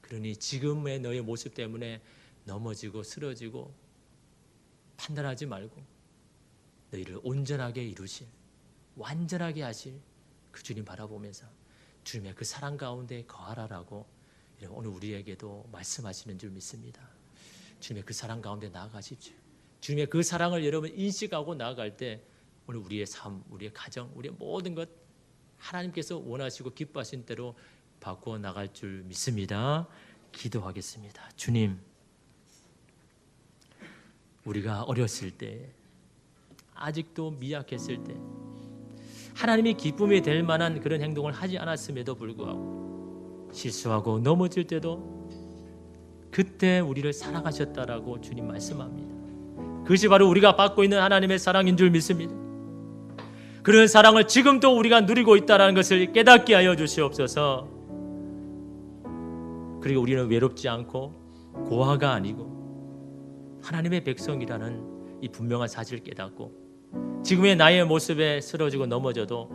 그러니 지금의 너의 모습 때문에 넘어지고 쓰러지고 판단하지 말고 너희를 온전하게 이루실 완전하게 하실 그 주님 바라보면서 주님의 그 사랑 가운데 거하라라고 오늘 우리에게도 말씀하시는 줄 믿습니다. 주님의 그 사랑 가운데 나아가십시오. 주님의 그 사랑을 여러분 인식하고 나아갈 때 오늘 우리의 삶, 우리의 가정, 우리의 모든 것 하나님께서 원하시고 기뻐하신 대로 바꾸어 나갈 줄 믿습니다. 기도하겠습니다. 주님, 우리가 어렸을 때 아직도 미약했을 때 하나님이 기쁨이 될 만한 그런 행동을 하지 않았음에도 불구하고 실수하고 넘어질 때도 그때 우리를 사랑하셨다라고 주님 말씀합니다. 그것이 바로 우리가 받고 있는 하나님의 사랑인 줄 믿습니다. 그런 사랑을 지금도 우리가 누리고 있다는 것을 깨닫게 하여 주시옵소서. 그리고 우리는 외롭지 않고 고아가 아니고 하나님의 백성이라는 이 분명한 사실을 깨닫고 지금의 나의 모습에 쓰러지고 넘어져도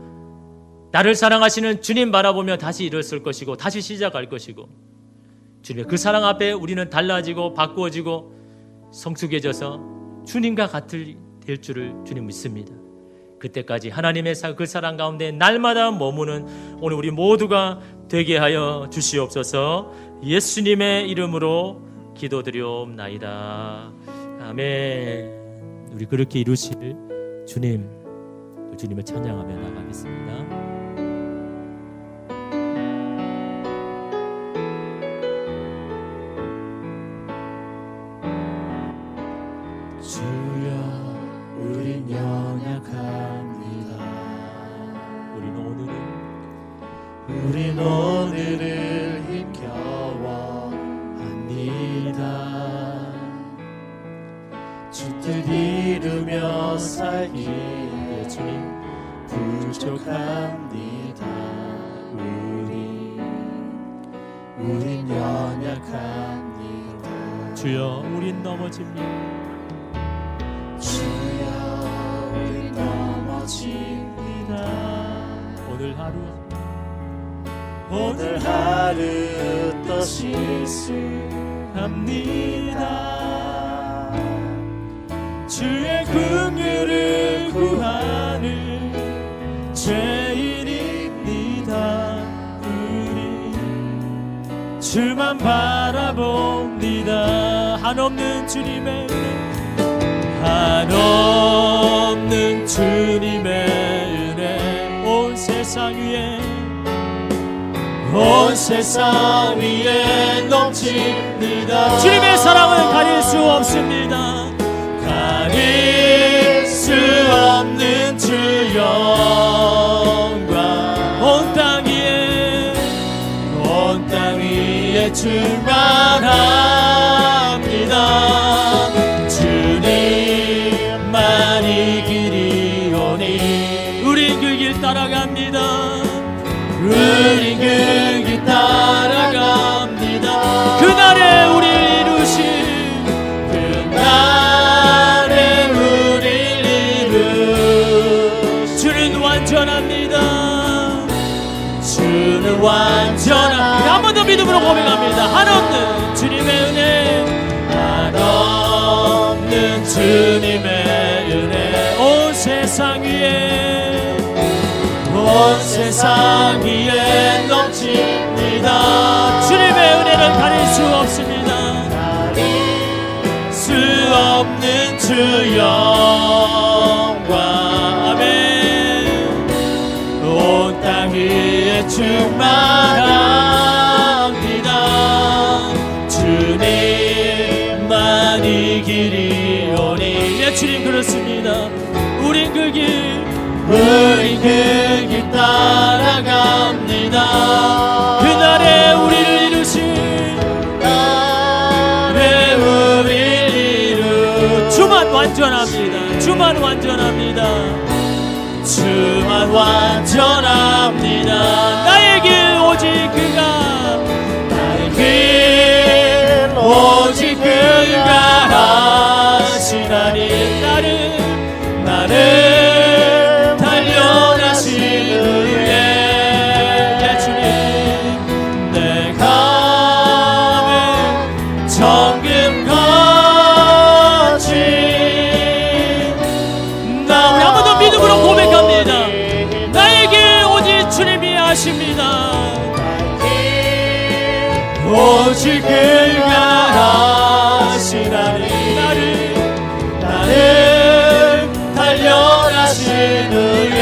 나를 사랑하시는 주님 바라보며 다시 일어설 것이고 다시 시작할 것이고 주님의 그 사랑 앞에 우리는 달라지고 바꾸어지고 성숙해져서 주님과 같을 될 줄을 주님 믿습니다. 그때까지 하나님의 그 사랑 가운데 날마다 머무는 오늘 우리 모두가 되게 하여 주시옵소서. 예수님의 이름으로 기도드리옵나이다. 아멘. 우리 그렇게 이루실 주님, 주님을 찬양하며 나가겠습니다. 주여 우린 연약합니다. 우린 오늘을 힘겨워 합니다. 주 뜻 이루며 살기에 주님 부족합니다. 우린 연약합니다. 주여 우린 넘어집니다. 주여 우린 넘어집니다. 오늘 하루 또 실수합니다. 주의 긍휼을 구하는 죄인입니다. 우리 주만 바라봅니다. 한없는 주님의 은혜, 한없는 주님의 은혜, 온 세상 위에 넘칩니다. 주님의 사랑은 가릴 수 없습니다. 가릴 수 없는 주 영광, 온 땅 위에 충만합니다. 주님만 이기리오니 우리 그 길 따라갑니다. 우리 그 길 따라갑니다. 그날에 우리 이루신 그날에 우리 이루 주는 완전합니다. 주는 완전합니다. 한 번 더 믿음으로 고백합니다. 한없는 주님의 은혜, 한없는 주님의 은혜, 온 세상 위에 넘칩니다. 주님의 은혜는 가릴 수 없습니다. 가릴 수 없는 주 영광, 아멘. 온 땅 위에 충만합니다. 주님만 이기리오니. 예, 주님 그렇습니다. 우린 그 길 따라갑니다. 그날에 우리를 이루신 주만 완전합니다. 주만 완전합니다. 나의 길 오직 그가 하시나니 나를 오직 그가 하시나니 나를 단련하신 후에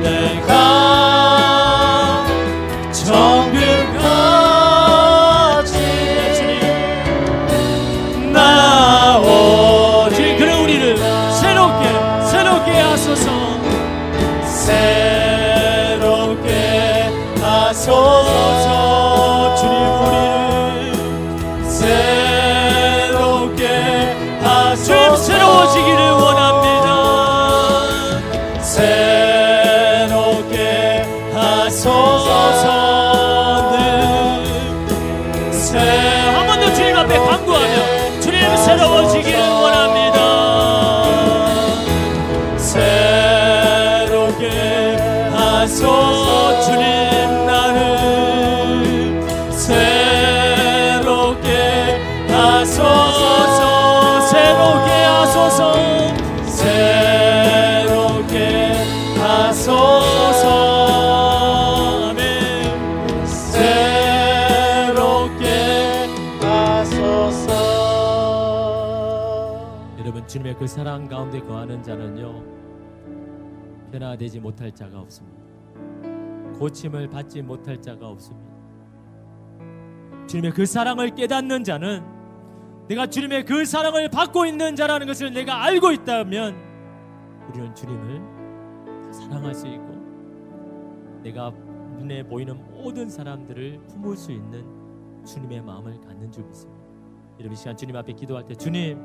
내가 정금같이 나오리. 그런 우리를 새롭게 하소서. 주님 우리를 새롭게 하소서. 새로워지기를 원합니다. 한 번 더 주님 앞에 간구하며 주님 새로워지기를 원합니다. 새롭게 하소서 주님 나를 새롭게 하소서 새롭게 하소서 새롭게 하소서 아멘 새롭게 하소서. 여러분 주님의 그 사랑 가운데 거하는 자는요 변화되지 못할 자가 없습니다. 고침을 받지 못할 자가 없습니다. 주님의 그 사랑을 깨닫는 자는 내가 주님의 그 사랑을 받고 있는 자라는 것을 내가 알고 있다면 우리는 주님을 사랑할 수 있고 내가 눈에 보이는 모든 사람들을 품을 수 있는 주님의 마음을 갖는 줄 믿습니다. 여러분 이 시간 주님 앞에 기도할 때 주님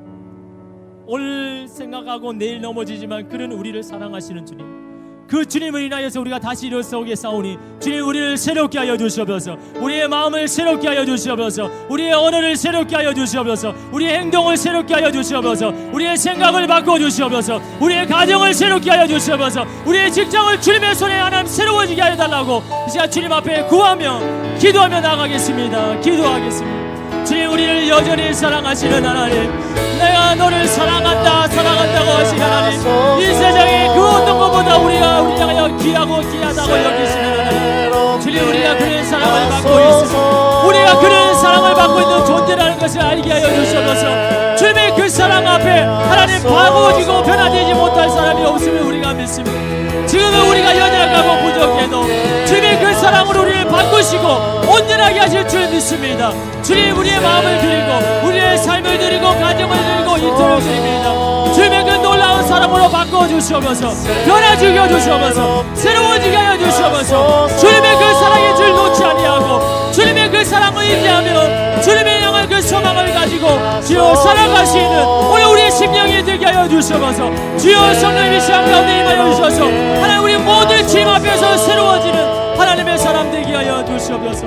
오늘 생각하고 내일 넘어지지만 그런 우리를 사랑하시는 주님 그 주님을 인하여서 우리가 다시 일어서게 싸우니 주님 우리를 새롭게 하여 주시옵소서. 우리의 마음을 새롭게 하여 주시옵소서. 우리의 언어를 새롭게 하여 주시옵소서. 우리의 행동을 새롭게 하여 주시옵소서. 우리의 생각을 바꿔 주시옵소서. 우리의 가정을 새롭게 하여 주시옵소서. 우리의 직장을 주님의 손에 하나님 새로워지게 하여 달라고 이 시간 주님 앞에 구하며 기도하며 나가겠습니다. 기도하겠습니다. 주님 우리를 여전히 사랑하시는 하나님 내가 너를 사랑한다고 하시는 하나님 이 세상에 그 어떤 것보다 우리가 귀하고 귀하다고 여기시는 하나님 주님 우리가 그런 사랑을 받고 있습니다. 우리가 그런 사랑을 받고 있는 존재라는 것을 알게 하여 주시옵소서. 주님의 그 사랑 앞에 하나님 바꾸어지고 변화되지 못할 사람이 없으면 우리가 믿습니다. 지금은 우리가 연약하고 부족해도 주님의 그 사랑으로 우리를 바꾸시고 온전하게 하실 줄 믿습니다. 주님 우리의 마음을 드리고 우리의 삶을 드리고 가정을 드리고 인터를 드립니다. 주님의 그 놀라운 사랑으로 바꿔주시옵소서. 변화주게 주시옵소서. 새로워지게 하여 주시옵소서. 주님의 그 사랑의 줄 놓지 아니하고 주님의 그 사랑을 인내하며 주님의 향한 그 소망을 가지고 주여 살아갈 수 있는 오늘 우리의 심령이 되게 하여 주시옵소서. 주여 성령님이 시간 가운데 임하여 주셔서 하나님 우리 모두 주님 앞에서 새로워지는 하나님의 사람 되게 하여 주시옵소서.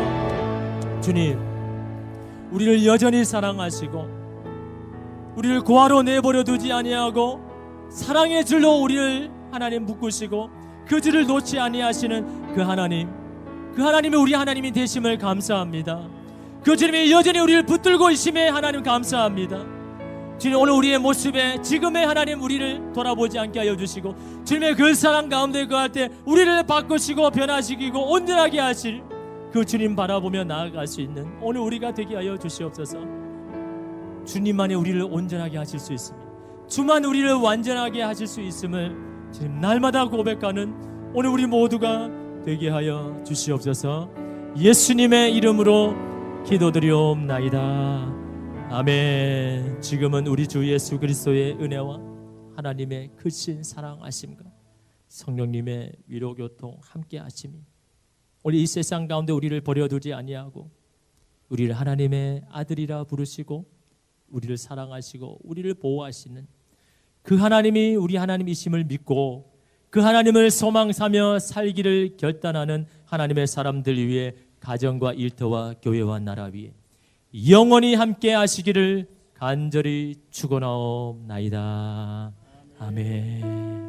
주님 우리를 여전히 사랑하시고 우리를 고아로 내버려 두지 아니하고 사랑의 줄로 우리를 하나님 묶으시고 그 줄을 놓지 아니하시는 그 하나님이 우리 하나님이 되심을 감사합니다. 그 주님이 여전히 우리를 붙들고 있음에 하나님 감사합니다. 주님 오늘 우리의 모습에 지금의 하나님 우리를 돌아보지 않게 하여 주시고 주님의 그 사랑 가운데 거할 때 우리를 바꾸시고 변화시키고 온전하게 하실 그 주님 바라보며 나아갈 수 있는 오늘 우리가 되게 하여 주시옵소서. 주님만이 우리를 온전하게 하실 수 있습니다. 주만 우리를 완전하게 하실 수 있음을 지금 날마다 고백하는 오늘 우리 모두가 되게 하여 주시옵소서. 예수님의 이름으로 기도드리옵나이다. 아멘. 지금은 우리 주 예수 그리스도의 은혜와 하나님의 크신 사랑하심과 성령님의 위로교통 함께 하심이 오늘 이 세상 가운데 우리를 버려두지 아니하고 우리를 하나님의 아들이라 부르시고 우리를 사랑하시고 우리를 보호하시는 그 하나님이 우리 하나님이심을 믿고 그 하나님을 소망사며 살기를 결단하는 하나님의 사람들 위해 가정과 일터와 교회와 나라 위에 영원히 함께 하시기를 간절히 축원하옵나이다. 아멘.